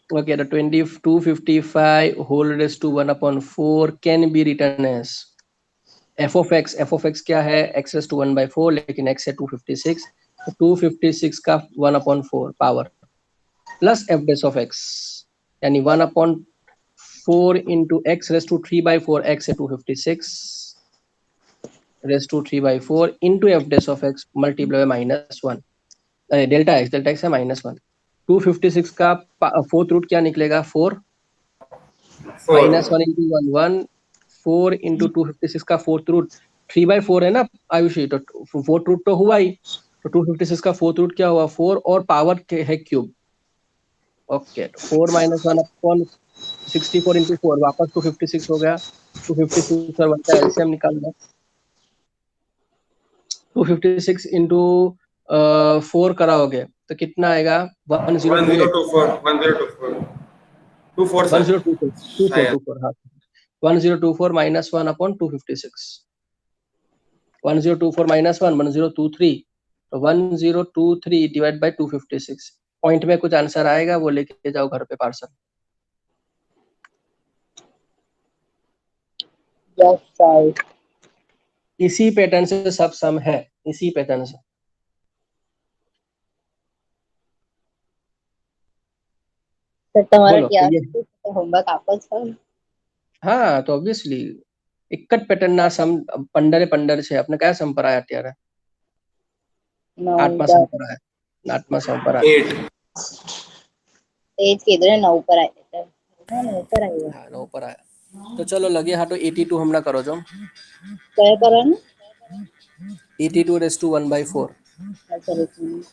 तो Okay, the 255 whole raised to 1 upon 4 can be written as f of x क्या है x raised to 1 by 4 लेकिन x है 256 तो 256 का 1 upon 4 power plus f dash of x यानी 1 upon 4 into x raised to 3 by 4 x है 256 raised to 3 by 4 into f dash of x multiply by -1 delta x है -1 256 का fourth root क्या निकलेगा 4 4 -1 into 1 1 4 into 256 का फोर्थ रूट 3/4 है ना आयुषी तो फोर्थ रूट तो हुआ ही तो 256 का फोर्थ रूट क्या हुआ 4 और पावर है क्यूब ओके 4 - 1 अपॉन 64 into 4 वापस 256 हो गया 256 और बनता है एलसीएम निकालना 256 into 4 कराओगे तो कितना आएगा 1028 1024 24 सर 1024 24 शायद 24 हाँ 1024 minus 1 upon 256 1024 minus 1 1023 तो 1023 डिवाइड बाय 256 पॉइंट में कुछ आंसर आएगा वो लेके जाओ घर पे पार्सल यस सर। इसी पैटर्न से सब सम है इसी पैटर्न से सर तुम्हारा बोलो क्या ये होमवर्क आपको सर? हाँ तो ऑब्वियसली इक्कट पैटर्न ना सम पंडरे पंडर છે આપણે કયા સમ પર આયા અત્યારે નવ આઠમા સમ પર આયા આઠમા સમ પર આયા 8 એજ કીધું ને 9 પર આવ્યા સર હા 9 પર આવ્યા हाँ 9 पर आया तो चलो लगे हाँ तो 82 हमला करो जो કયા કરવાનું? 82 raised to 1/4 અચ્છા એક મિનિટ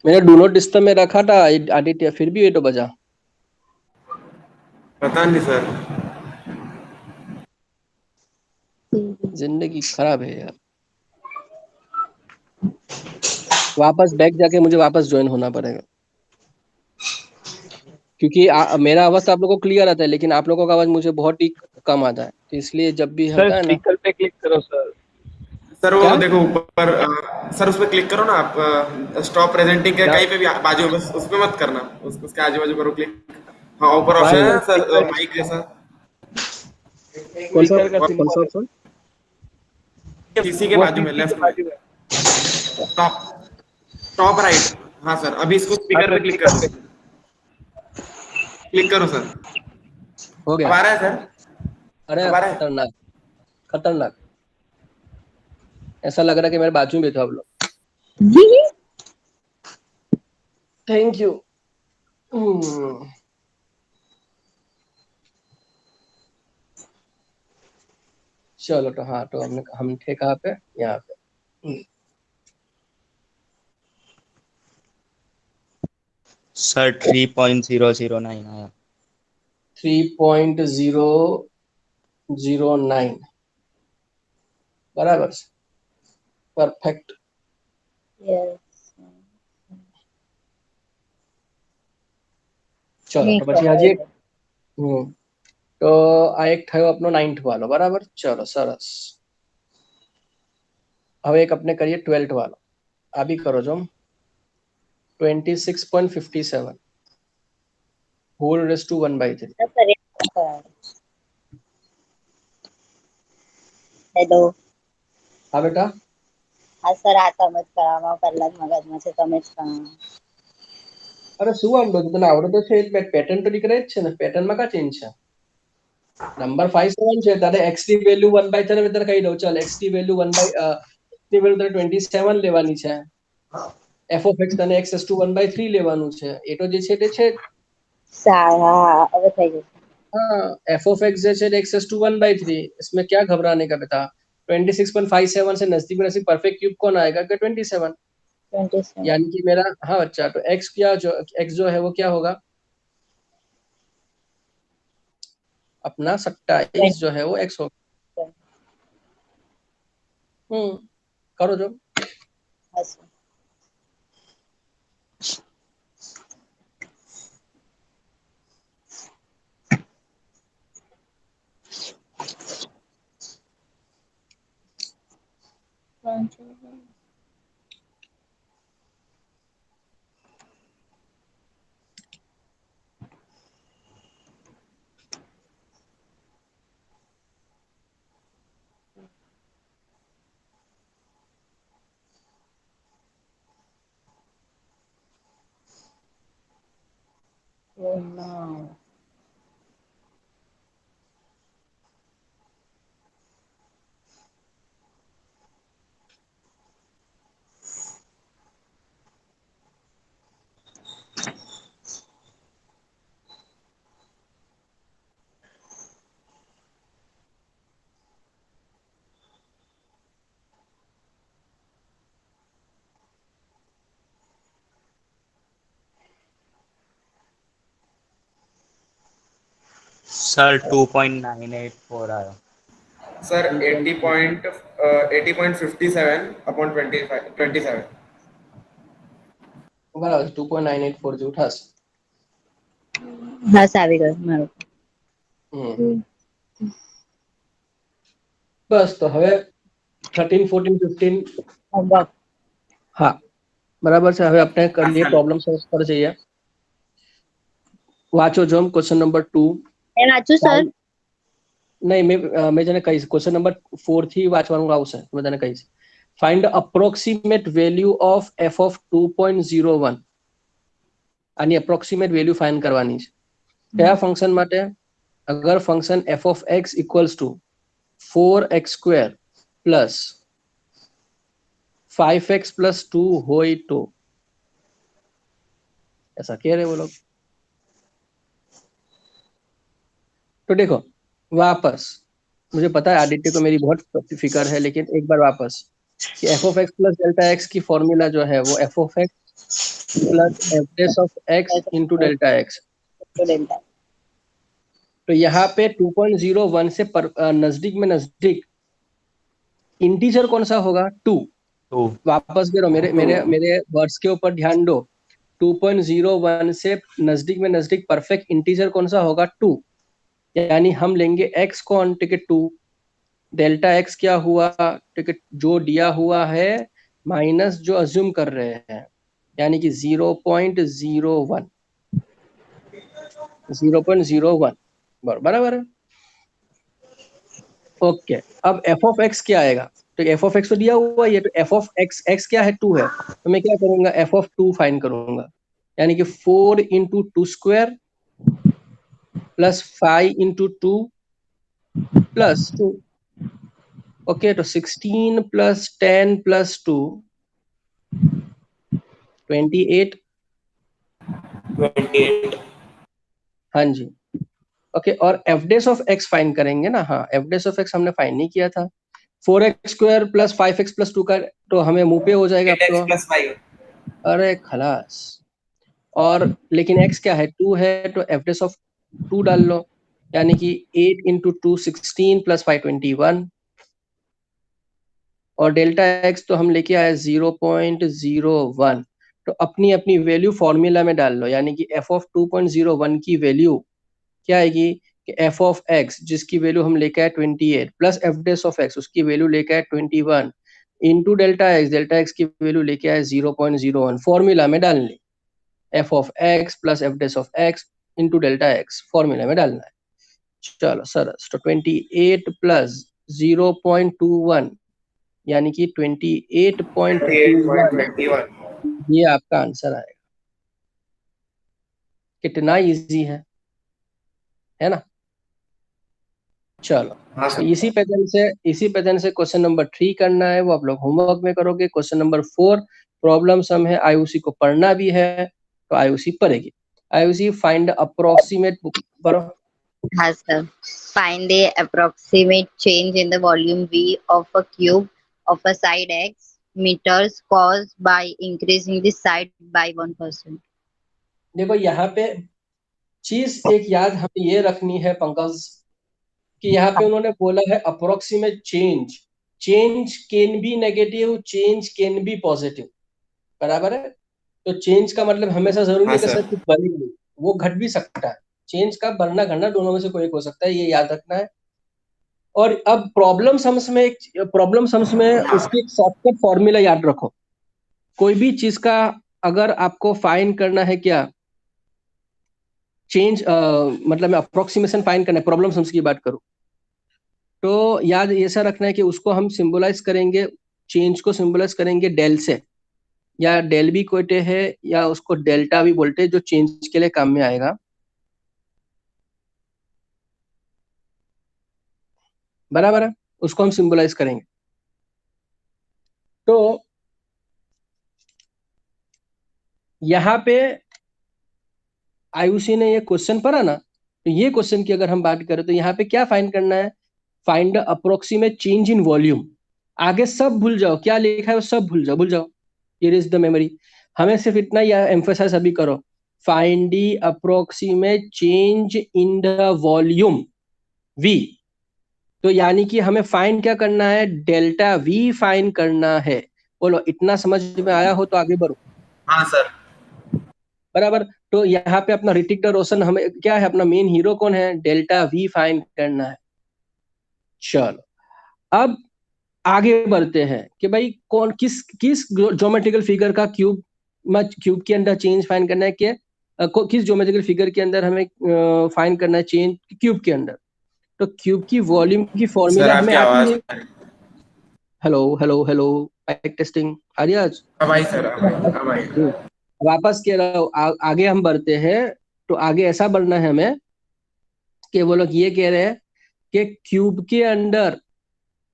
मैंने डू नॉट डिस्टर्ब में रखा था आदित्य फिर भी ये तो बजा पता नहीं सर जिंदगी खराब है यार वापस बैक जाके मुझे वापस ज्वाइन होना पड़ेगा क्योंकि मेरा आवाज तो आप लोगों को क्लियर आता है लेकिन आप लोगों का आवाज मुझे बहुत ही कम आता है तो इसलिए जब भी सर होता है ना स्पीकर पे क्लिक करो सर। सर वो क्या देखो ऊपर सर उस पर क्लिक करो ना आप स्टॉप प्रेजेंटिंग के क्या कहीं पे भी बाजू बस उस पे मत करना उसके आजू बाजू करो क्लिक हाँ ऊपर ऑप्शन है भाई ना सर माइक जैसा कौन सा स्पीकर का कौन सा सिंबल ऑप्शन है सीसी के वो बाजू में सीसी के लेफ्ट में बाजू में। टॉप टॉप राइट हाँ सर अभी इसको हाँ स्पीकर सर पे क्लिक स्पीकर कर दो पे। क्लिक करो सर हो अब गया आ रहा है सर अरे अब आ रहा है खतरनाक खतरनाक ऐसा लग रहा है कि मेरे बाजू में था आप लोग थैंक यू चलो तो हाँ तो हम थे कहाँ पे यहाँ पे सर 3.009 आया 3.009 बराबर परफेक्ट यस चलो तो પછી હજી એક તો આ એક થયો આપનો 9th વાળો બરાબર ચલો સરસ હવે એક આપણે કરીએ 12th વાળો આ બી કરો જો 26.57 whole raised to 1/3 sir hello હા બેટા હા સર આ તમે જ કરાવવા પહેલા જ મગજમાં છે તમે જ કરાવો અરે શું વાંધો છે તને આવડે તો છે પેટર્ન તો નીકળે જ છે ને પેટર્નમાં કા ચેન્જ છે નંબર 57 છે તારે x ની વેલ્યુ 1/3 મેં તને કહી દઉં ચાલ x ની વેલ્યુ 1 x ની વેલ્યુ તને 27 લેવાની છે f of x તને x to 1/3 લેવાનું છે એ તો જે છે તે છે સારા હવે થઈ ગયું हाँ f of x जे है x to 1/3 इसमें क्या घबराने का बेटा 26.57 से नजदीक में नजदीक परफेक्ट क्यूब कौन आएगा कि 27 27 यानी कि मेरा हाँ बच्चा तो x जो है वो क्या होगा अपना 27 जो है वो x होगा करो जो હા સર Oh no. सर 2.984 आया। Sir 80.57 upon 27. બરાબર 2.984 જેવું થશે. હા આવી ગયું મારું. બસ તો હવે 13 14 15 હોમવર્ક. હા બરાબર છે. હવે આપણે કરી લઈએ હા, પ્રોબ્લેમ સોલ્વ પર જઈએ. વાંચો જોમ ક્વેશ્ચન નંબર 2. મેં વાંચ્યું સર. નહીં મેં તને કહીશ ક્વેશ્ચન નંબર 4 થી વાંચવાનું આવશે. મેં તને કહીશ find approximate value of f of 2.01. આની અપ્રોક્સિમેટ વેલ્યુ ફાઇન્ડ કરવાની છે. કયા ફંક્શન માટે? અગર function f of x equals to 4x square plus 5x plus 2 હોય तो ऐसा कह रहे वो लोग. तो देखो वापस, मुझे पता है आदित्य को मेरी बहुत फिक्र है, लेकिन एक बार वापस कि f of x plus delta x की फॉर्मूला जो है वो f of x plus f dash of x into delta x. तो यहाँ पे 2.01 से नजदीक में नजदीक इंटीजर कौन सा होगा? 2. टू वापस गिरो, मेरे मेरे मेरे वर्ड्स के ऊपर ध्यान दो. 2.01 से नजदीक में नजदीक परफेक्ट इंटीजर कौन सा होगा? 2. यानी हम लेंगे x को ऑन टिकट 2, डेल्टा x क्या हुआ? टिकट जो दिया हुआ है माइनस जो अज्यूम कर रहे हैं, यानी कि 0.01 बराबर है. ओके, अब f ऑफ x क्या आएगा? तो f ऑफ x तो दिया हुआ है, तो f ऑफ x क्या है? 2 है. तो मैं क्या करूंगा? f ऑफ 2 फाइंड करूंगा, यानी कि 4 into 2 square plus 5 into 2 plus 2. Okay, तो 16 प्लस 10 प्लस 2 28. 28. हाँ जी. ओके, और F dash of x find करेंगे ना. हाँ, एफ डेस ऑफ एक्स हमने फाइंड नहीं किया था. 4x square plus 5x plus 2 का तो हमें मुंह पे हो जाएगा अब 8x तो. plus 5. अरे खलास. और लेकिन x क्या है? 2 है, तो एफ डेस ऑफ 2 डाल लो, यानी कि 8 इंटू 2 16 प्लस 5 21. और डेल्टा x तो हम लेके आए 0.01. तो अपनी अपनी वैल्यू फॉर्मूला में डाल लो, यानी कि f ऑफ 2.01 की वैल्यू क्या आएगी कि f ऑफ x जिसकी वैल्यू हम लेके आए 28 plus f days of x उसकी वैल्यू लेके आए 21 इंटू डेल्टा x की वैल्यू लेके आए 0.01. फॉर्मूला में डालनी f of x plus f days of x into delta x formula में डालना है. चलो सरस. तो 28 प्लस 0.21 यानी कि 28.21 ये आपका आंसर आएगा. कितना इजी है ना. चलो, हाँ तो सर. इसी पैटर्न से क्वेश्चन नंबर 3 करना है, वो आप लोग होमवर्क में करोगे. क्वेश्चन नंबर 4 प्रॉब्लम सम है, आईयूसी को पढ़ना भी है तो आईयूसी पढ़ेगी. आईयूसी फाइंड अप्रोक्सीमेट करो. हाँ sir. Find the approximate change in the volume V of a cube of a side x meters caused by increasing the side by 1%. देखो यहाँ पे चीज एक याद हमें ये रखनी है पंकज, कि यहाँ पे उन्होंने बोला है approximate change can be negative, change can be positive. बराबर है. तो चेंज का मतलब हमेशा जरूरी हाँ है कि सर. सर कुछ बने नहीं, वो घट भी सकता है. चेंज का बढ़ना घटना दोनों में से कोई एक हो सकता है, ये याद रखना है. और अब प्रॉब्लम सम्स में उसकी एक शॉर्टकट फॉर्मूला याद रखो. कोई भी चीज का अगर आपको फाइंड करना है, क्या चेंज मतलब मैं अप्रोक्सीमेशन फाइंड करना है, प्रॉब्लम सम्स की बात करूं, तो याद ऐसा रखना है कि उसको हम सिंबलाइज करेंगे, चेंज को सिंबलाइज करेंगे डेल से, या डेल भी कहते हैं या उसको डेल्टा भी बोलते हैं, जो चेंज के लिए काम में आएगा. बराबर है, उसको हम सिंबलाइज करेंगे। तो यहाँ पे आयुषी ने ये क्वेश्चन पढ़ा ना, तो ये क्वेश्चन की अगर हम बात करें तो यहाँ पे क्या फाइंड करना है, find the approximate change in volume. आगे सब भूल जाओ, क्या लिखा है वो सब भूल जाओ, भूल जाओ, इरेज द मेमोरी। हमें सिर्फ इतना ही एम्फेसाइज अभी करो, find the approximate change in the volume we. तो यानी कि हमें फाइंड क्या करना है, डेल्टा वी फाइंड करना है। बोलो इतना समझ में आया हो तो आगे बढ़ो। हाँ सर। बराबर। तो यहाँ पे अपना ऋतिक रोशन हमें क्या है, अपना मेन हीरो कौन है, डेल्टा वी फाइंड करना है। चलो अब आगे बढ़ते हैं कि भाई कौन किस किस ज्योमेट्रिकल फिगर का क्यूब क्यूब के अंदर चेंज फाइंड करना है, कि किस ज्योमेट्रिकल फिगर के अंदर हमें फाइंड करना है चेंज क्यूब के अंदर। तो क्यूब की वॉल्यूम की सर फॉर्मूला हमें आपकी आती आवाज है। Hello hello hello, mic testing आ रही है आज? अब आई सर, अब आई। वापस कह रहा हूँ, आगे हम बढ़ते हैं। तो आगे ऐसा बढ़ना है हमें कि वो लोग ये कह रहे हैं कि क्यूब के अंदर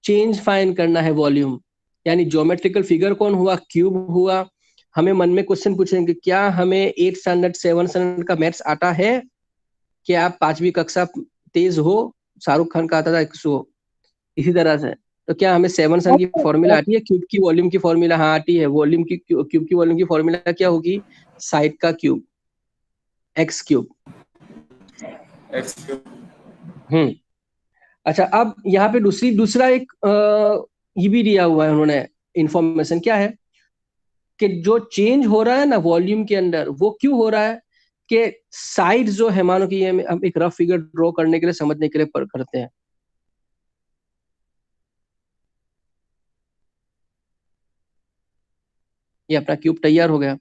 चेंज फाइंड करना है वॉल्यूम, यानी ज्योमेट्रिकल फिगर कौन हुआ, क्यूब हुआ। हमें मन में क्वेश्चन पूछेंगे, क्या हमें 8 स्टैंडर्ड 7 स्टैंडर्ड का मैथ्स आता है? क्या आप 5वीं कक्षा तेज हो? शाहरुख खान का आता था 100, इसी तरह से। तो क्या हमें 7 स्टैंडर्ड की फॉर्मूला आती है, क्यूब की वॉल्यूम की फॉर्मूला? हाँ आती है, वॉल्यूम की क्यूब की वॉल्यूम की फॉर्मूला क्या होगी, साइड का क्यूब, एक्स क्यूब। एक्सक्यूज। हम्म। अच्छा अब यहाँ पे दूसरा एक ये भी दिया हुआ है उन्होंने इंफॉर्मेशन, क्या है कि जो चेंज हो रहा है ना वॉल्यूम के अंदर, वो क्यों हो रहा है, कि साइड जो है, मानो कि ये हम एक रफ फिगर ड्रॉ करने के लिए, समझने के लिए करते हैं। ये अपना क्यूब तैयार हो गया।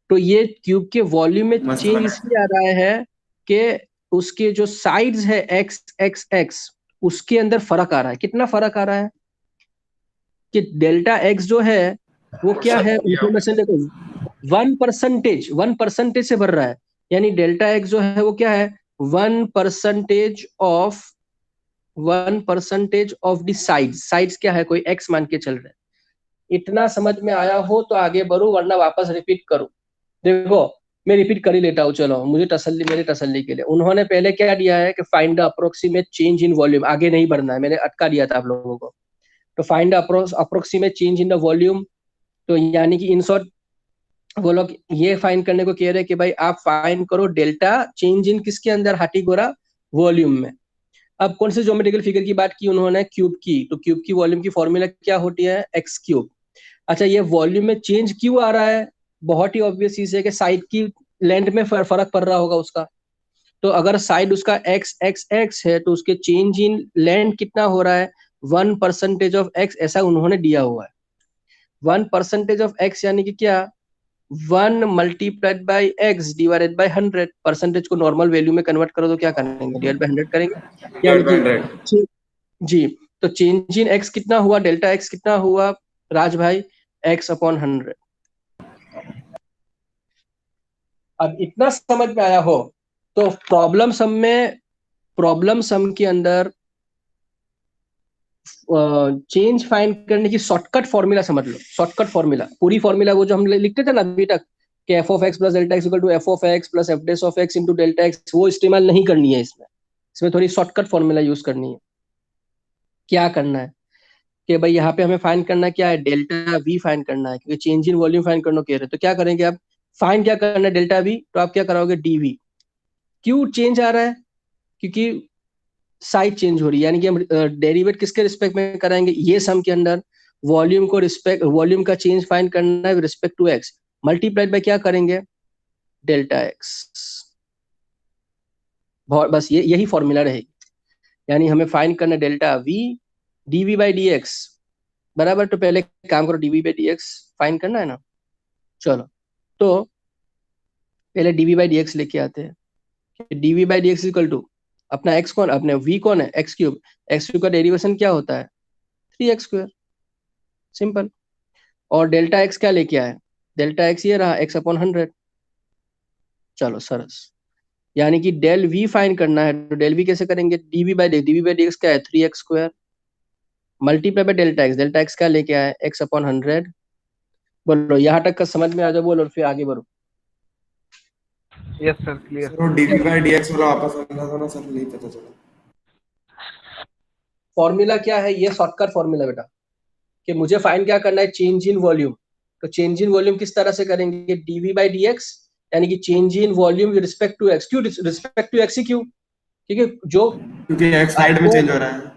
तो ये क्यूब के वॉल्यूम में मस्त चेंज बना। इसलिए आ रहा है कि उसके जो साइड्स है एक्स एक्स एक्स, उसके अंदर फर्क आ रहा है। कितना फर्क आ रहा है कि डेल्टा एक्स जो है वो क्या है, इंफॉर्मेशन देखो, 1% से बढ़ रहा है। यानी डेल्टा एक्स जो है वो क्या है, 1% of 1% of the sides. Sides क्या है, कोई एक्स मान के चल रहे हैं। इतना समझ में आया हो तो आगे बढ़ो, वरना वापस रिपीट करो। देखो मैं रिपीट कर ही लेता हूँ, चलो मुझे तसल्ली, मेरी तसल्ली के लिए। उन्होंने पहले क्या दिया है कि find the approximate change in volume, आगे नहीं बढ़ना है, मैंने अटका दिया था आप लोगों को। तो find the approximate change in the volume, तो यानी कि इन शॉर्ट वो लोग ये फाइंड करने को कह रहे हैं कि भाई आप फाइंड करो डेल्टा चेंज इन किसके अंदर, हाथी गोरा वॉल्यूम में। अब कौन से ज्योमेट्रिकल फिगर की बात की उन्होंने, क्यूब की। तो क्यूब की वॉल्यूम की फॉर्मूला क्या होती है, एक्स क्यूब। अच्छा ये वॉल्यूम में चेंज क्यों आ रहा है, बहुत ही ऑब्वियस चीज है कि साइड की लेंथ में फर्क पड़ रहा होगा उसका। तो अगर साइड उसका एक्स एक्स एक्स है तो उसके चेंज इन लेंथ कितना हो रहा है, 1% ऑफ एक्स, ऐसा उन्होंने दिया हुआ है। 1% ऑफ एक्स यानी कि क्या, 1 × x डिवाइडेड बाई 100, परसेंटेज को नॉर्मल वैल्यू में कन्वर्ट करो तो क्या करेंगे, डिवाइड बाई 100 करेंगे। यानी डिवाइड बाय कि 100। जी, तो चेंज इन एक्स कितना हुआ, डेल्टा एक्स कितना हुआ राज भाई, x/100। अब इतना समझ में आया हो तो प्रॉब्लम सम के अंदर चेंज फाइंड करने की शॉर्टकट फॉर्मूला समझ लो। शॉर्टकट फॉर्मूला, पूरी फॉर्मूला वो जो हम लिखते थे ना अभी तक, कि f of x plus delta x equal to f of x plus F dash of x into delta x, वो इस्तेमाल नहीं करनी है इसमें। इसमें थोड़ी शॉर्टकट फॉर्मूला यूज करनी है। क्या करना है कि भाई यहाँ पे हमें फाइंड करना क्या है, डेल्टा वी फाइंड करना है, क्योंकि चेंज इन वॉल्यूम फाइंड करना कह रहे हैं। तो क्या करेंगे आप, फाइंड क्या करना है, डेल्टा वी। तो आप क्या कराओगे, डीवी। क्यों चेंज आ रहा है, क्योंकि साइड चेंज हो रही है, यानी कि हम डेरिवेट किसके रिस्पेक्ट में कराएंगे, ये सम के अंदर वॉल्यूम का चेंज फाइंड करना है respect to x, multiplied by क्या करेंगे, डेल्टा एक्स। बस यही फॉर्मूला रहेगी। यानी हमें फाइंड करना delta v d v by d x बराबर। तो पहले काम करो, d v by d x find करना है ना। चलो तो पहले डीवी बाई डी एक्स लेके आते हैं। D v by d x equal to अपना एक्स कौन, अपने वी कौन है, एक्स क्यूब। एक्स क्यूब का डेरिवेशन क्या होता है, 3x²। सिंपल। और डेल्टा एक्स क्या लेके आए, डेल्टा एक्स ये रहा, x/100। चलो सरस। यानी कि डेल वी फाइंड करना है, तो डेल वी कैसे करेंगे, डीवी बाई डी एक्स क्या है 3x² multiply by delta x क्या लेके आए x/100। बोलो यहाँ तक का समझ में आ जाओ, बोलो फिर आगे बढ़ो। Yes sir, clear. सर वो dv/dx वाला वापस आना था ना सर, नहीं पता चला। फॉर्मूला क्या है, ये शॉर्टकट फॉर्मूला बेटा, कि मुझे फाइंड क्या करना है, चेंज इन वॉल्यूम। तो चेंज इन वॉल्यूम किस तरह से करेंगे, dv/dx, यानी कि change in volume with respect to x. क्यों रिस्पेक्ट टू एक्स ही, क्यों, क्योंकि जो क्योंकि x साइड में आपको, चेंज हो रहा है।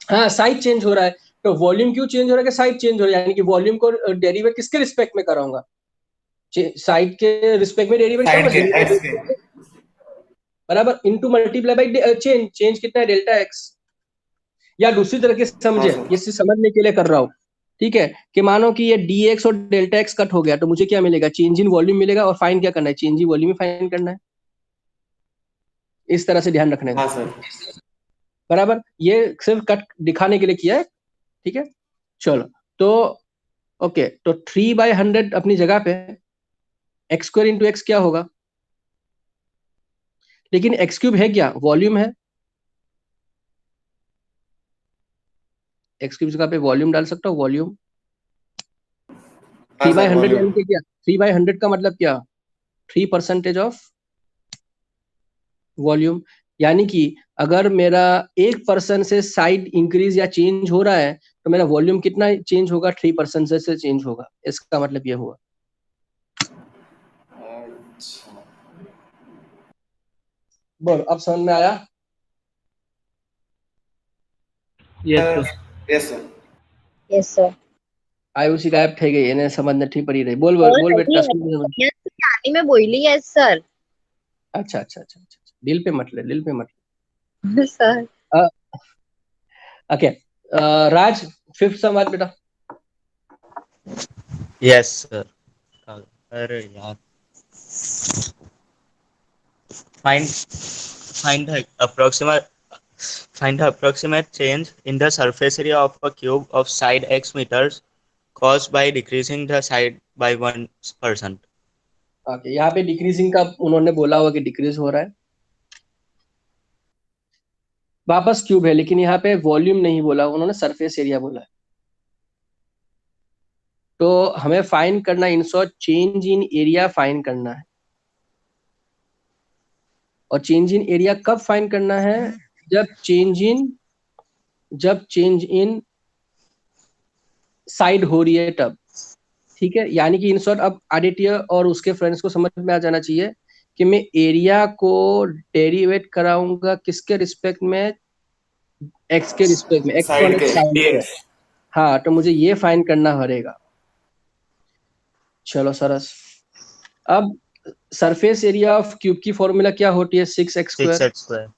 हाँ साइड चेंज हो रहा है, तो वॉल्यूम क्यों चेंज हो रहा है, कि साइड चेंज हो रहा है, यानी कि वॉल्यूम को डेरिवेट किसके रिस्पेक्ट में कराऊंगा, साइड के रिस्पेक्ट में डेरिवेट साइड के करूंगा, x के। बराबर, into multiply by change, change कितना है डेल्टा एक्स। या दूसरी तरह के हाँ समझे, सर। ये समझने के लिए कर रहा हूँ, ठीक है, कि मानो कि ये dx और डेल्टा एक्स कट हो गया, तो मुझे क्या मिलेगा, चेंज इन वॉल्यूम मिलेगा, और फाइंड क्या करना है, change in volume he find करना है, इस तरह से ध्यान रखने का, हाँ सर। बराबर, ये सिर्फ कट दिखाने के लिए किया है, ठीक है। चलो, तो ओके, तो 3/100 अपनी जगह पे, x² इंटू एक्स क्या होगा, लेकिन x³ है क्या, वॉल्यूम है, x³ जगह पे वॉल्यूम डाल सकता हूँ, वॉल्यूम। हाँ three by sir hundred volume. यानी कि क्या, 3/100 का मतलब क्या, 3% ऑफ वॉल्यूम। यानी कि अगर मेरा 1% से साइड इंक्रीज या चेंज हो रहा है, तो मेरा वॉल्यूम कितना चेंज होगा, 3% से चेंज होगा, इसका मतलब ये हुआ। अच्छा। बोलो, अब समझ में आया। Yes sir. Yes sir. Yes, sir. Ayushi गायब थे गई, इन्हें समझना ठीक पड़ी रही, बोल बोल और बोल बेटा, नहीं है, सुन समझ। yes, यानी मैं बोली yes, sir. अच्छा अच्छा अच्छा अच्छा अच्छा। दिल पे मत ले, दिल पे मत Sir. ले। ओके, राज, फिफ्थ सवाल बेटा। Yes sir. अरे यार, find find the approximate find the approximate change in the surface area of a cube of side x meters caused by decreasing the side by 1%. Okay, यहाँ पे decreasing का उन्होंने बोला हुआ कि डिक्रीज हो रहा है, वापस क्यूब है, लेकिन यहाँ पे वॉल्यूम नहीं बोला उन्होंने, सरफेस एरिया बोला है। तो हमें फाइंड करना, in short change in area find करना है। और चेंज इन एरिया कब फाइंड करना है, जब चेंज इन साइड हो रही है तब, ठीक है। यानी कि इन शॉर्ट अब आदित्य और उसके फ्रेंड्स को समझ में आ जाना चाहिए कि मैं एरिया को डेरिवेट कराऊंगा किसके रिस्पेक्ट में, एक्स के रिस्पेक्ट में, एक्स कौन साइड है, के साइड पे। dx। हाँ, तो मुझे ये फाइंड करना पड़ेगा। चलो सरस, अब सरफेस एरिया ऑफ क्यूब की फॉर्मूला क्या होती है, 6x²। 6x square.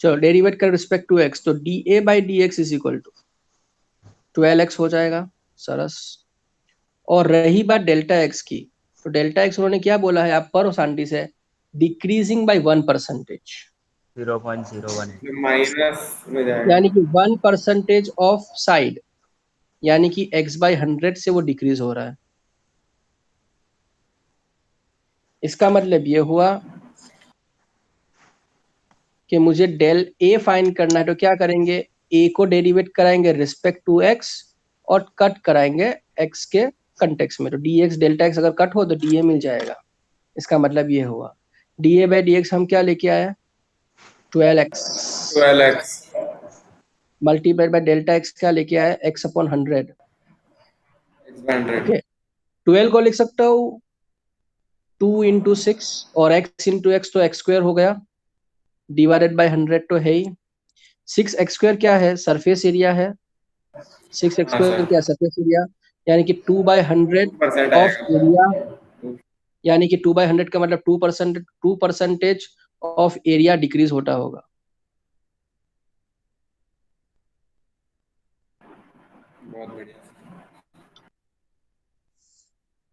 चलो डेरिवेट कर रिस्पेक्ट टू एक्स, तो dA/dx is equal to 12x हो जाएगा, सरस। और रही बात डेल्टा एक्स की, तो डेल्टा एक्स उन्होंने क्या बोला है, आप पढ़ो शांति से, डिक्रीजिंग बाय 1%, 0.01. माइनस में जाएगा। यानी कि 1% ऑफ साइड, यानी कि x/100 से वो डिक्रीज हो रहा है। इसका मतलब ये हुआ कि मुझे डेल ए फाइंड करना है, तो क्या करेंगे, ए को डेरिवेट कराएंगे रिस्पेक्ट टू एक्स, और कट कराएंगे एक्स के कंटेक्स में, तो dx डेल्टा एक्स अगर कट हो तो dA मिल जाएगा। इसका मतलब ये हुआ, dA/dx हम क्या लेके आए, 12x 12x। Multiplied by delta x क्या लेके आए, x/100। x/100। ओके, 12 को लिख सकता हूँ 2 × 6, और x तो x² हो गया, डिवाइडेड बाय 100 तो है ही। 6x² क्या है, सरफेस एरिया है, 6x² हाँ सर। क्या सरफेस एरिया, यानी कि 2/100 2% ऑफ आएगा। एरिया, यानी कि 2/100 का मतलब 2% ऑफ एरिया डिक्रीज होता होगा। बहुत बढ़िया।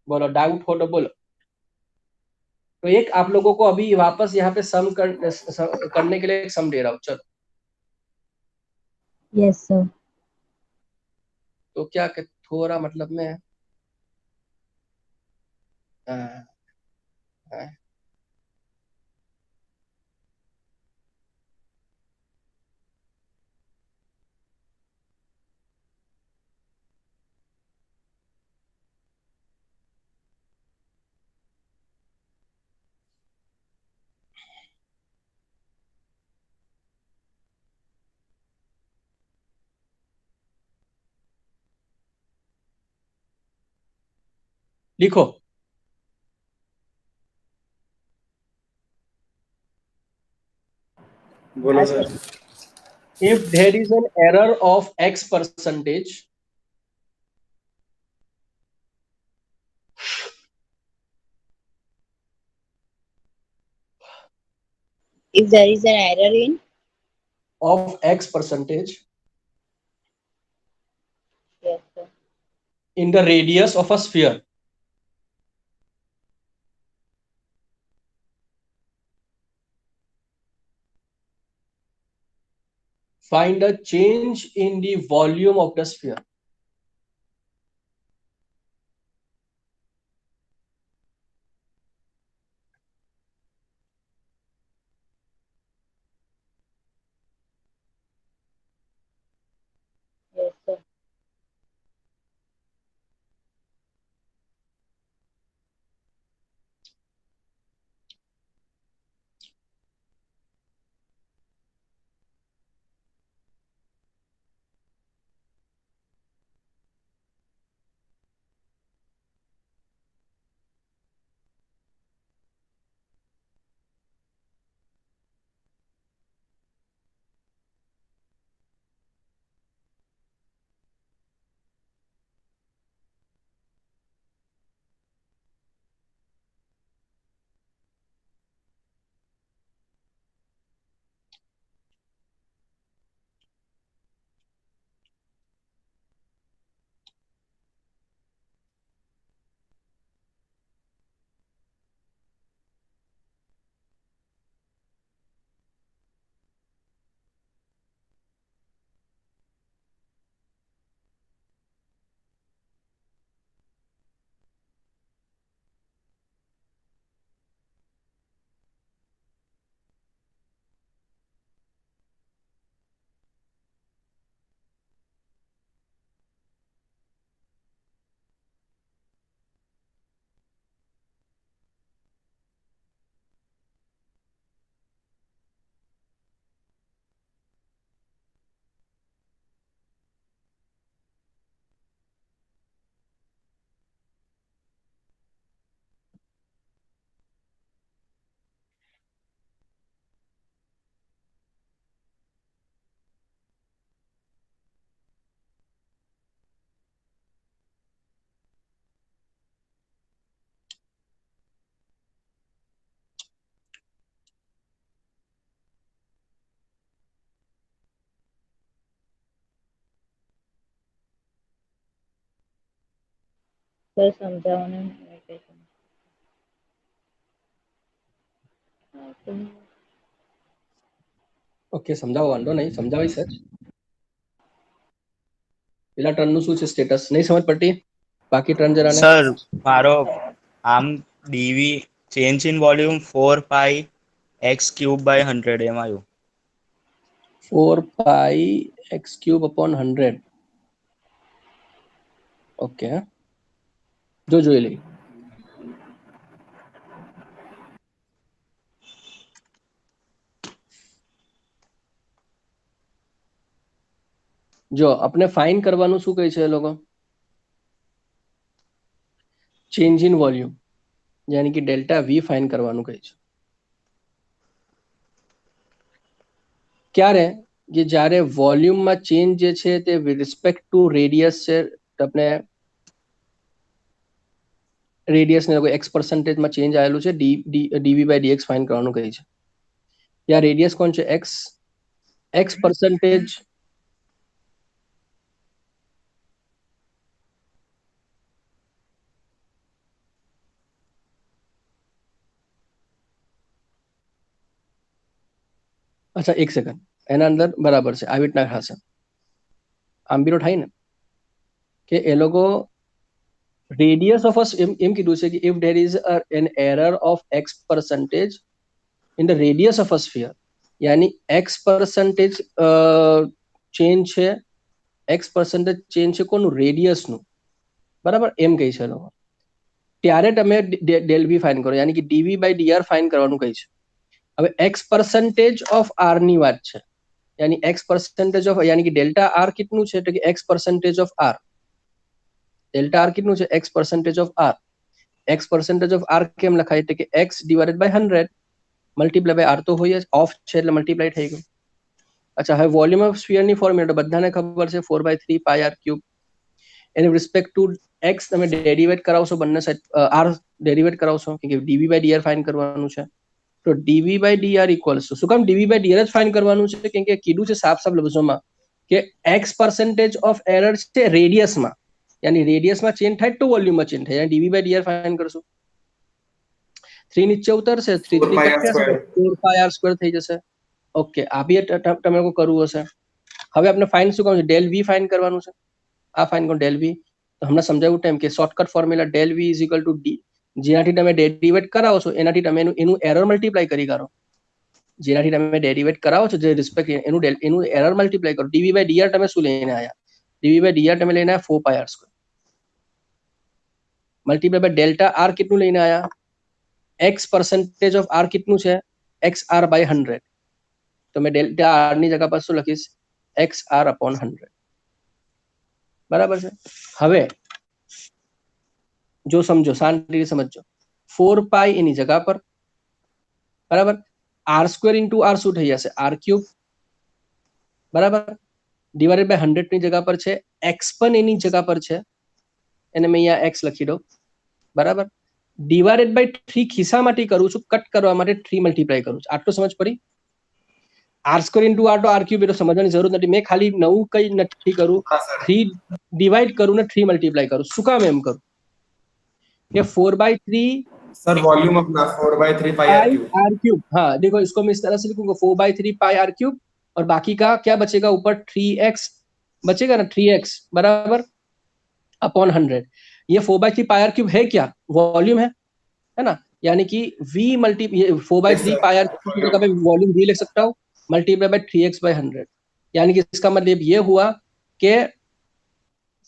बोलो, डाउट हो तो बोलो। तो एक आप लोगों को अभी वापस यहाँ पे करने के लिए एक सम दे रहा हूँ, चलो। Yes, sir. तो क्या थोड़ा मतलब में हाँ, हाँ, लिखो। बोलो sir. If there is an error of X percentage, If there is an error in, of X percentage yes, sir. in the radius of a sphere, find a change in the volume of the sphere. Yes, sir. Sir समझाओ ना मैं कैसे okay, સમજાવો, વાંધો નહીં, સમજાવી sir. પેલા ટર્નનું શું છે સ્ટેટસ, નહીં સમજ પડતી? બાકી ટર્ન જરાને. સર મારો આમ d v change in volume 4 pi x cube by 100 એમ આવ્યું. 4 pi x cube upon 100. Okay, જો જોઈ લઈ. જો આપણે ફાઇન કરવાનું શું કહે છે એ લોકો? ચેન્જ ઇન વોલ્યુમ, यानी कि डेल्टा वी फाइन करवाનું કહે છે. ક્યારે? કે જ્યારે વોલ્યુમમાં ચેન્જ જે છે તે વિથ રિસ્પેક્ટ ટુ રેડિયસ છે, આપણે રેડિયસને લોકો x પરસેન્ટેજમાં ચેન્જ આવેલું છે, ડીવી બાય ડીએક્સ ફાઇન કરવાનું કહે છે. ત્યાં રેડિયસ કોણ છે? x પરસેન્ટેજ અચ્છા એક સેકન્ડ, એના અંદર બરાબર છે, આવી રીતના થશે. આમ બીનો થાય ને કે એ લોકો રેડિયસ ઓફ એમ કીધું છે કે if there is an error of x percentage in the radius of a sphere, यानी x પરસેન્ટેજ ચેન્જ છે, x પરસેન્ટેજ ચેન્જ છે કોનું? રેડિયસનું, બરાબર એમ કહે છે લોકો. ત્યારે તમે ડેલ વી ફાઇન કરો, यानी कि ડીવી બાય ડીઆર ફાઇન કરવાનું કહે છે. હવે x परसेंटेज ऑफ r ની વાત છે, यानी x परसेंटेज ऑफ, यानी कि डेल्टा r कितનું છે? તો કે x percentage of r, delta r कितનું છે? x percentage of r. x percentage of r કેમ લખાય એટલે કે x divided by 100 multiply by r તો હોય જ, ઓફ છે એટલે મલ્ટીપ્લાય થઈ ગયું. અચ્છા, હવે વોલ્યુમ ઓફ સ્ફિયરની ફોર્મ્યુલા તો બધાને ખબર છે 4/3 પાઈ r cube. Any respect to x તમે ડેરિવેટ કરાવશો, બંને સાઈડ r ડેરિવેટ કરાવશો કે dv બાય dr ફાઇન્ડ કરવાનું છે. તો dv બાય dr ઇક્વલ્સ શું કામ dv બાય dr જ ફાઇન્ડ કરવાનું છે? કેમ કે કીધું છે સાફ સાફ લફ્ઝોમાં કે x પરસેન્ટેજ ઓફ એરર છે રેડિયસમાં, યાની રેડિયસમાં ચેન્જ થાય તો વોલ્યુમમાં ચેન્જ થાય. dv બાય dr ફાઇન્ડ કરશું. 3 નીચે ઉતરશે, 3 3 4 pi r કટ થશે, square. 4 પાઈ r સ્ક્વેર થઈ જશે. ઓકે, આ બી તમે લોકો કરવું હશે. હવે આપણે ફાઇન્ડ શું કરવાનું છે? ડેલ v ફાઇન્ડ કરવાનું છે. આ ફાઇન્ડ કરો ડેલ v. તો હમણાં સમજાવ્યું ટાઈમ કે shortcut formula del v is equal to D, જેનાથી તમે ડેરિવેટ કરાવો છો એનાથી તમે એનું એરર મલ્ટીપ્લાય કરી કરો. જેનાથી તમે ડેરિવેટ કરાવો છો જે રિસ્પેક્ટ એનું એરર મલ્ટીપ્લાય કરો. dv બાય dr તમે શું લઈને આયા? dv બાય dr તમે લઈને આયા 4 pi r square multiply by delta r કેટલું લઈને આયા? x પરસેન્ટેજ ઓફ r કેટલું છે? xr by 100. તો મેં ડેલ્ટા r ની જગ્યા પર શું લખીશ? xr upon 100. બરાબર છે. હવે જો સમજો, શાંતિથી સમજો. 4 પાઈ એની જગ્યા પર, બરાબર, r સ્ક્વેર ઇન્ટુ r શું થઈ જશે? r ક્યુબ, બરાબર, ડિવાઇડેડ બાય 100 ની જગ્યા પર છે x પણ એની જગ્યા પર છે, એને મેં અહીંયા x લખી દઉં, બરાબર. ડિવાઇડેડ બાય 3 ખિસ્સામાંથી કરું છું, કટ કરવા માટે 3 મલ્ટીપ્લાય કરું છું. આટલું સમજ પડી? r સ્ક્વેર ઇન્ટુ r તો r ક્યુબ, એ તો સમજવાની જરૂર નથી. મેં ખાલી નવું કઈ નથી કરું, હા સર. 3 ડિવાઈડ કરું ને 3 મલ્ટીપ્લાય કરું. શું કામ એમ કરું? कि 4/3 सर वॉल्यूम अपना 4/3 pi r pi cube. R cube. हाँ देखो, इसको मैं इस तरह से लिखूंगा 4/3 पाई आर क्यूब, और बाकी का क्या बचेगा? ऊपर 3x बचेगा ना, 3x बराबर अपॉन 100. ये 4/3 पाई आर क्यूब है क्या? वॉल्यूम है ना. यानी कि v multi 4/3 pi r cube की जगह पे वॉल्यूम v लिख सकता हूँ, मल्टीप्लाई बाय 3x बाय 100. यानी कि इसका मतलब ये हुआ कि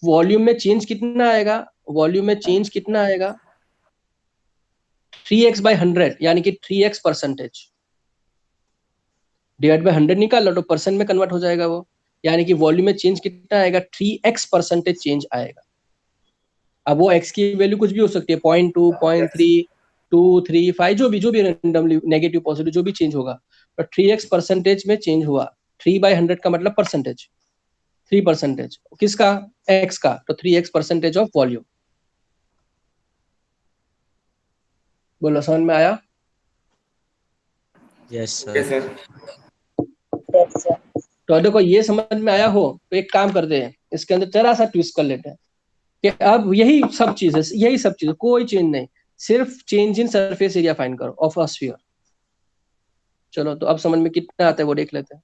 वॉल्यूम में चेंज कितना आएगा? वॉल्यूम में चेंज कितना आएगा? 3x बाय 100, यानी कि 3x परसेंटेज. डिवाइड बाय 100 निकाल लो तो परसेंट में कन्वर्ट हो जाएगा वो, यानी कि वॉल्यूम में चेंज कितना आएगा? 3x परसेंटेज चेंज आएगा. अब वो x की वैल्यू कुछ भी हो सकती है, 0.2, 0.3, 2, 3, 5, जो भी रेंडमली नेगेटिव पॉजिटिव जो भी चेंज होगा, तो 3x परसेंटेज में चेंज हुआ. 3/100 का मतलब परसेंटेज, 3%. किसका? x का. तो 3x परसेंटेज ऑफ वॉल्यूम. बोलो, समझ में आया? Yes, okay sir. सर. तो देखो, ये समझ में आया हो तो एक काम करते हैं, इसके अंदर जरा सा ट्विस्ट कर लेते हैं कि अब यही सब चीजें, कोई चेंज नहीं, सिर्फ change in surface area find करो ऑफ अ स्फीयर. चलो, तो अब समझ में कितना आता है वो देख लेते हैं.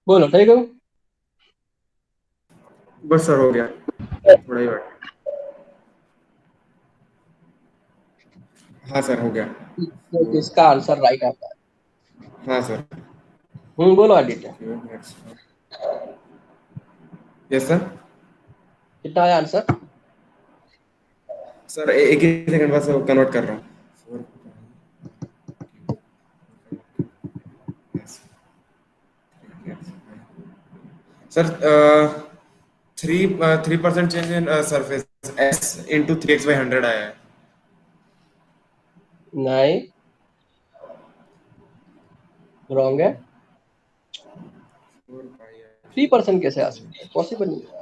बोलो, થઈ ગયું? बस सर हो गया, थोड़ा ही बात. हाँ सर हो गया. इसका आंसर राइट आता है. हाँ सर. बोलो आदित्य, यस सर. कितना है आंसर? सर एक ही सेकंड बस कन्वर्ट कर रहा हूँ. Sir 3% change in surface S into 3x/100 आया है। नहीं, रॉन्ग है। 3% कैसे आ सकता है, पॉसिबल नहीं है।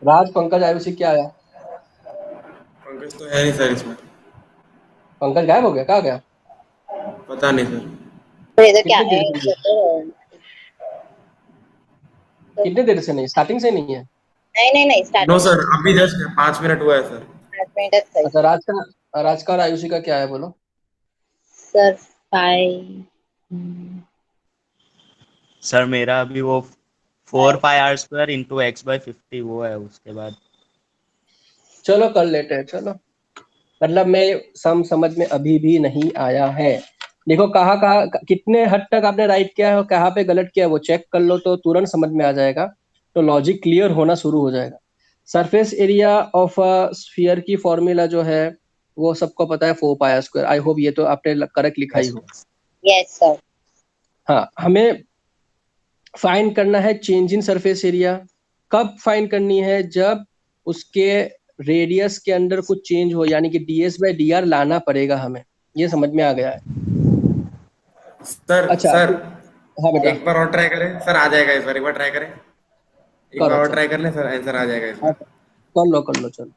राज, पंकज, आयुषी क्या आया? पंकज तो है नहीं सर इसमें। पंकज गायब हो गया, कहाँ गया? पता नहीं सर। तो ये तो क्या कितनी है, देर से नहीं? ये तो कितने देर से नहीं, स्टार्टिंग से नहीं है? नहीं नो स्टार्टिंग सर, अभी जस्ट 5 मिनट हुआ है सर। 5 मिनट सही। अच्छा, राज का और आयुषी का क्या है, बोलो। सर 5 सर मेरा अभी वो 4πr² इंटू x/50 वो है, उसके बाद चलो कर लेते हैं, चलो। मतलब मैं समझ में अभी भी नहीं आया है। देखो कहाँ कहाँ कितने हद तक आपने राइट किया है और कहाँ पे गलत किया है वो चेक कर लो, तो तुरंत समझ में आ जाएगा, तो लॉजिक क्लियर होना शुरू हो जाएगा। Surface area of a sphere की फॉर्मूला जो है वो सबको पता है, 4πr²। आई होप ये तो आपने करेक्ट लिखा ही हो। Yes sir. हाँ, हमें फाइंड करना है चेंज इन सरफेस एरिया। कब फाइंड करनी है? जब उसके रेडियस के अंदर कुछ चेंज हो, यानी कि ds/dr लाना पड़ेगा हमें। ये समझ में आ गया है? सर अच्छा सर हाँ बेटा, एक बार और ट्राई करें सर, आ जाएगा इस बार। एक बार ट्राई करें, एक बार करो और चलो। ट्राई कर लें सर, आंसर आ जाएगा इस हाँ, बार। कर लो चलो।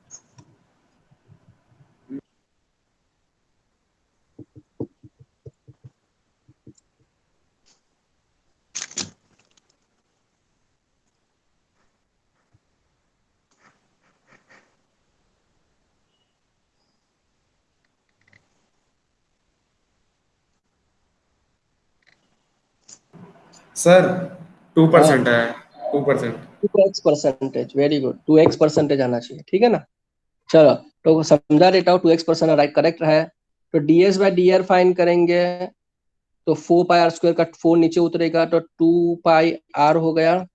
सर हाँ, 2% है, 2%। 2x%, वेरी गुड, 2x% आना चाहिए, ठीक है ना। चलो, तो समझा देता हूँ, 2x% राइट करेक्ट है। तो ds/dr फाइंड करेंगे, तो 4πr² का 4 नीचे उतरेगा तो 2πr हो गया।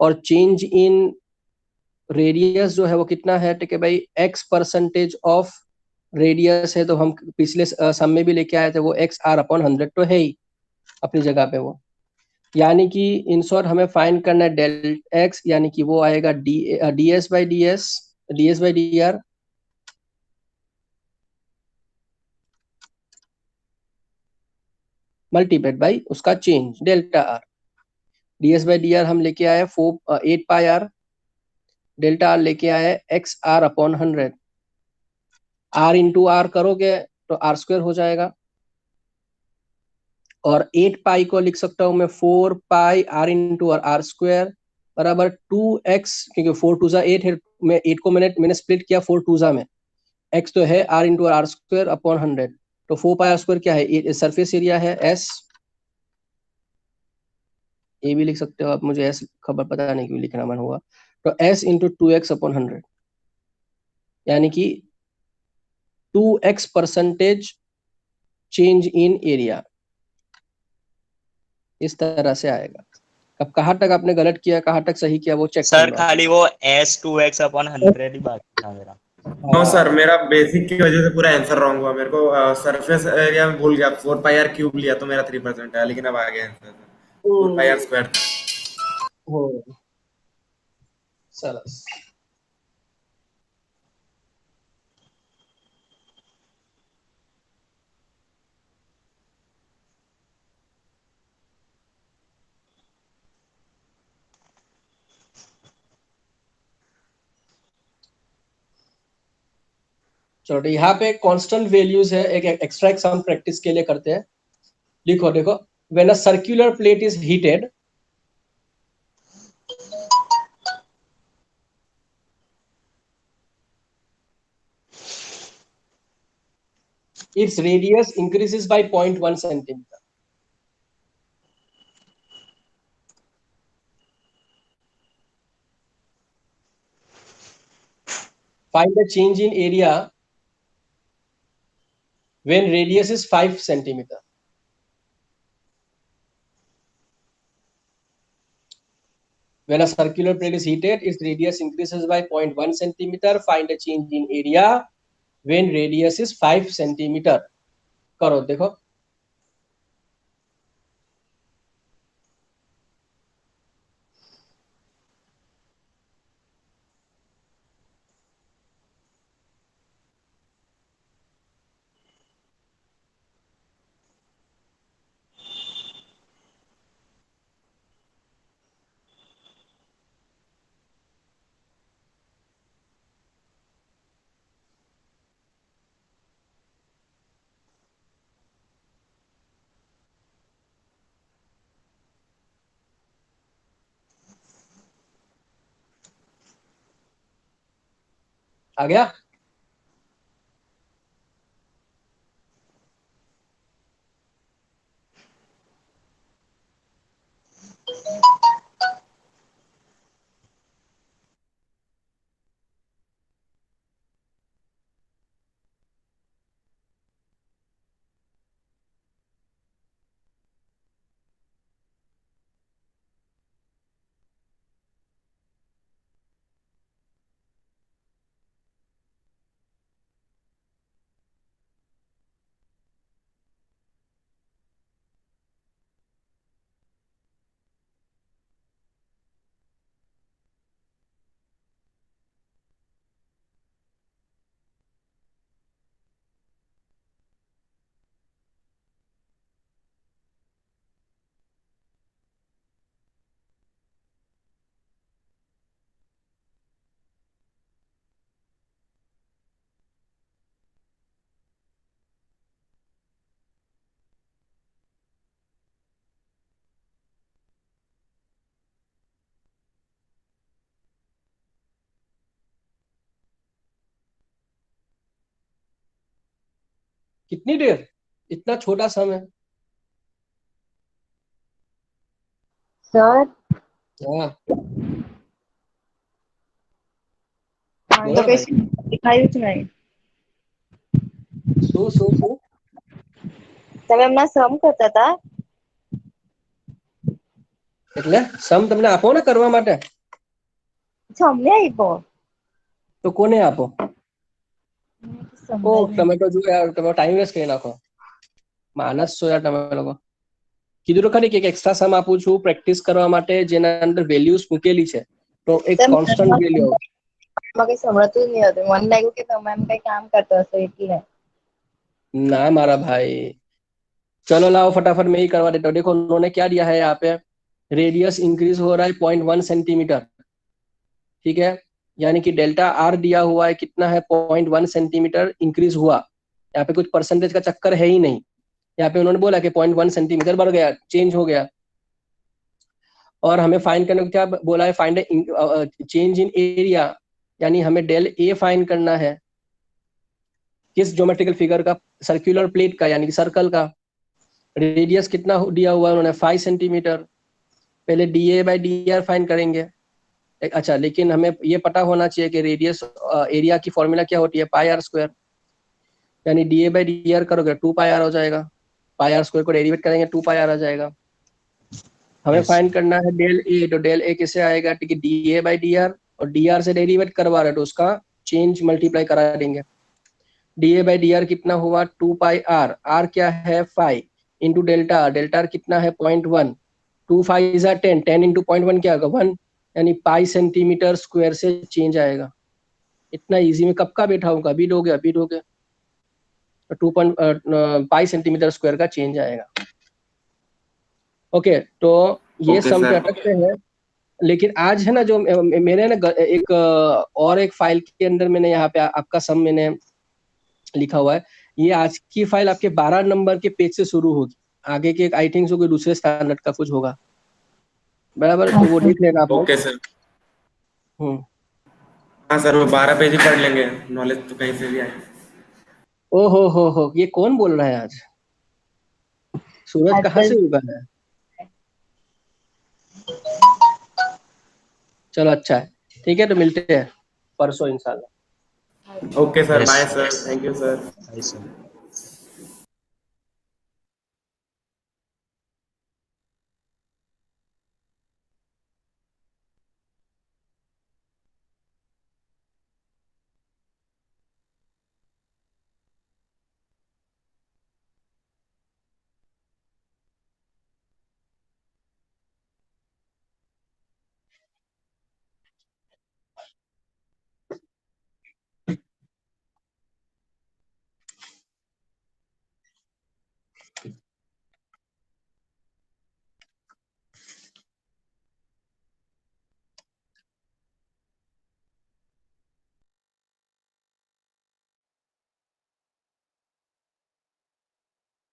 और चेंज इन रेडियस जो है वो कितना है, ठीक है भाई, x% ऑफ रेडियस है, तो हम पिछले सम में भी लेके आए थे, वो XR/100 तो है ही अपनी जगह पे वो। यानी कि इन शॉर्ट हमें फाइंड करना है डेल x, यानी कि वो आएगा ds/dr मल्टीप्लाइड बाई उसका चेंज डेल्टा r। ds/dr हम लेके आए 8πr, डेल्टा r लेके आए XR/100। r इंटू आर करोगे तो r² हो जाएगा, और 8π को लिख सकता हूं मैं 4πr इंटू r² बराबर 2x, क्योंकि 4 2 8 है, मैं 8 को मैंने स्प्लिट किया 4 2 में। x तो है r इंटू r²/100, तो 4πr² क्या है, सरफेस एरिया है s। ये भी लिख सकते हो आप, मुझे s खबर पता नहीं क्यों लिखना मन हुआ। तो s इंटू 2x/100, यानी कि 2x% चेंज इन एरिया, इस तरह से आएगा। अब कहाँ तक आपने गलत किया, कहाँ तक सही किया, वो चेक कर सर लो आप खाली लोग। वो S2x/100 ही बाकी था मेरा। नो हाँ, सर, मेरा बेसिक की वजह से पूरा आंसर रॉन्ग हुआ मेरे को। सरफेस एरिया में भूल गया, 4πr³ लिया तो मेरा 3% है, लेकिन अब आ गया आंसर। 4πr²। हो, सरस। चलो, तो यहाँ पे कांस्टेंट वैल्यूज है, एक एक्स्ट्रा सम प्रैक्टिस के लिए करते हैं। लिखो, देखो, when a circular plate is heated, its radius increases by 0.1 centimeter. Find the change in area when radius is 5 centimeter. When a circular plate is heated, its radius increases by 0.1 centimeter. Find a change in area when radius is 5 centimetre. करो देखो। आ गया? कितनी देर? इतना छोटा समय? Sir हाँ तो बोलो ना भाई। कैसे दिखाई જ નહીં શું તમે હમણાં સમ કરતા હતા એટલે સમ તમને આપો ને કરવા માટે, અમને આપ્યો તો કોને આપો? ઓ સમજાય તમે તો જો યાર, તમે ટાઈમ વેસ્ટ કરી નાખો. માનસ છો યાર તમે લોકો. કીધું તો ખરી કે એક્સ્ટ્રા સમ આપું છું પ્રેક્ટિસ કરવા માટે, જેના અંદર વેલ્યુઝ મૂકેલી છે, તો એક કોન્સ્ટન્ટ વેલ્યુ. કઈ સંભળાતું જ નહીં હતું મને લાગ્યું કે તમે એમ કઈ કામ કરતા હશો એટલે ना मारा भाई, चलो लाओ फटाफट मैं ही करवा देता हूँ। देखो उन्होंने क्या दिया है यहाँ पे, रेडियस इंक्रीज हो रहा है 0.1 सेंटीमीटर, ठीक है, यानी कि डेल्टा आर दिया हुआ है कितना है, 0.1 सेंटीमीटर इंक्रीज हुआ। यहाँ पे कुछ परसेंटेज का चक्कर है ही नहीं, यहाँ पे उन्होंने बोला कि 0.1 सेंटीमीटर बढ़ गया, चेंज हो गया। और हमें फाइंड करने को क्या बोला है, फाइंड चेंज इन एरिया, यानी हमें डेल ए फाइंड करना है। किस ज्योमेट्रिकल फिगर का? सर्कुलर प्लेट का, यानी कि सर्कल का। रेडियस कितना दिया हुआ है उन्होंने, 5 सेंटीमीटर। पहले D A by D R find करेंगे। अच्छा, लेकिन हमें ये पता होना चाहिए कि रेडियस एरिया की फॉर्मूला क्या होती है, पाई आर स्क्वायर, यानी D A by D R करोगे 2 पाई आर हो जाएगा, पाई आर स्क्वायर को डेरिवेट करेंगे 2 पाई आर आ जाएगा। हमें फाइंड करना है डेल ए, तो डेल ए किससे आएगा, ठीक है, D A by D R, और डी आर से डेरिवेट करवा रहे तो उसका चेंज मल्टीप्लाई करा देंगे। D A by D R कितना हुआ, 2 पाई आर, आर क्या है 5 इंटू डेल्टा, डेल्टा कितना है 0.1, 2 5 इज 10, 10 इंटू 0.1 क्या होगा 1, यानी पाई सेंटीमीटर स्क्वायर से चेंज आएगा। इतना इजी में कब का बैठा हूँ, अभी दोगे अभी दोगे। 2 पाई सेंटीमीटर स्क्वायर का चेंज आएगा। ओके, तो ये सम पे अटकते हैं। लेकिन आज है ना जो मेरे ना एक और एक फाइल के अंदर मैंने यहाँ पे आपका सम मैंने लिखा हुआ है, ये आज की फाइल आपके 12 नंबर के पेज से शुरू होगी, आगे के आई थिंक कोई दूसरे स्टैंडर्ड का कुछ होगा, बराबर, तो वो देख लेना आप लोग। Okay sir. हम्म, हाँ सर, वो 12 पेज ही पढ़ लेंगे, नॉलेज तो कहीं से भी आए। ओ हो, ये कौन बोल रहा है आज? सूरज कहाँ से उगा है? चलो अच्छा है, ठीक है, तो मिलते हैं परसों इंशाल्लाह। Okay sir, Yes. Bye sir, thank you sir. Bye, sir.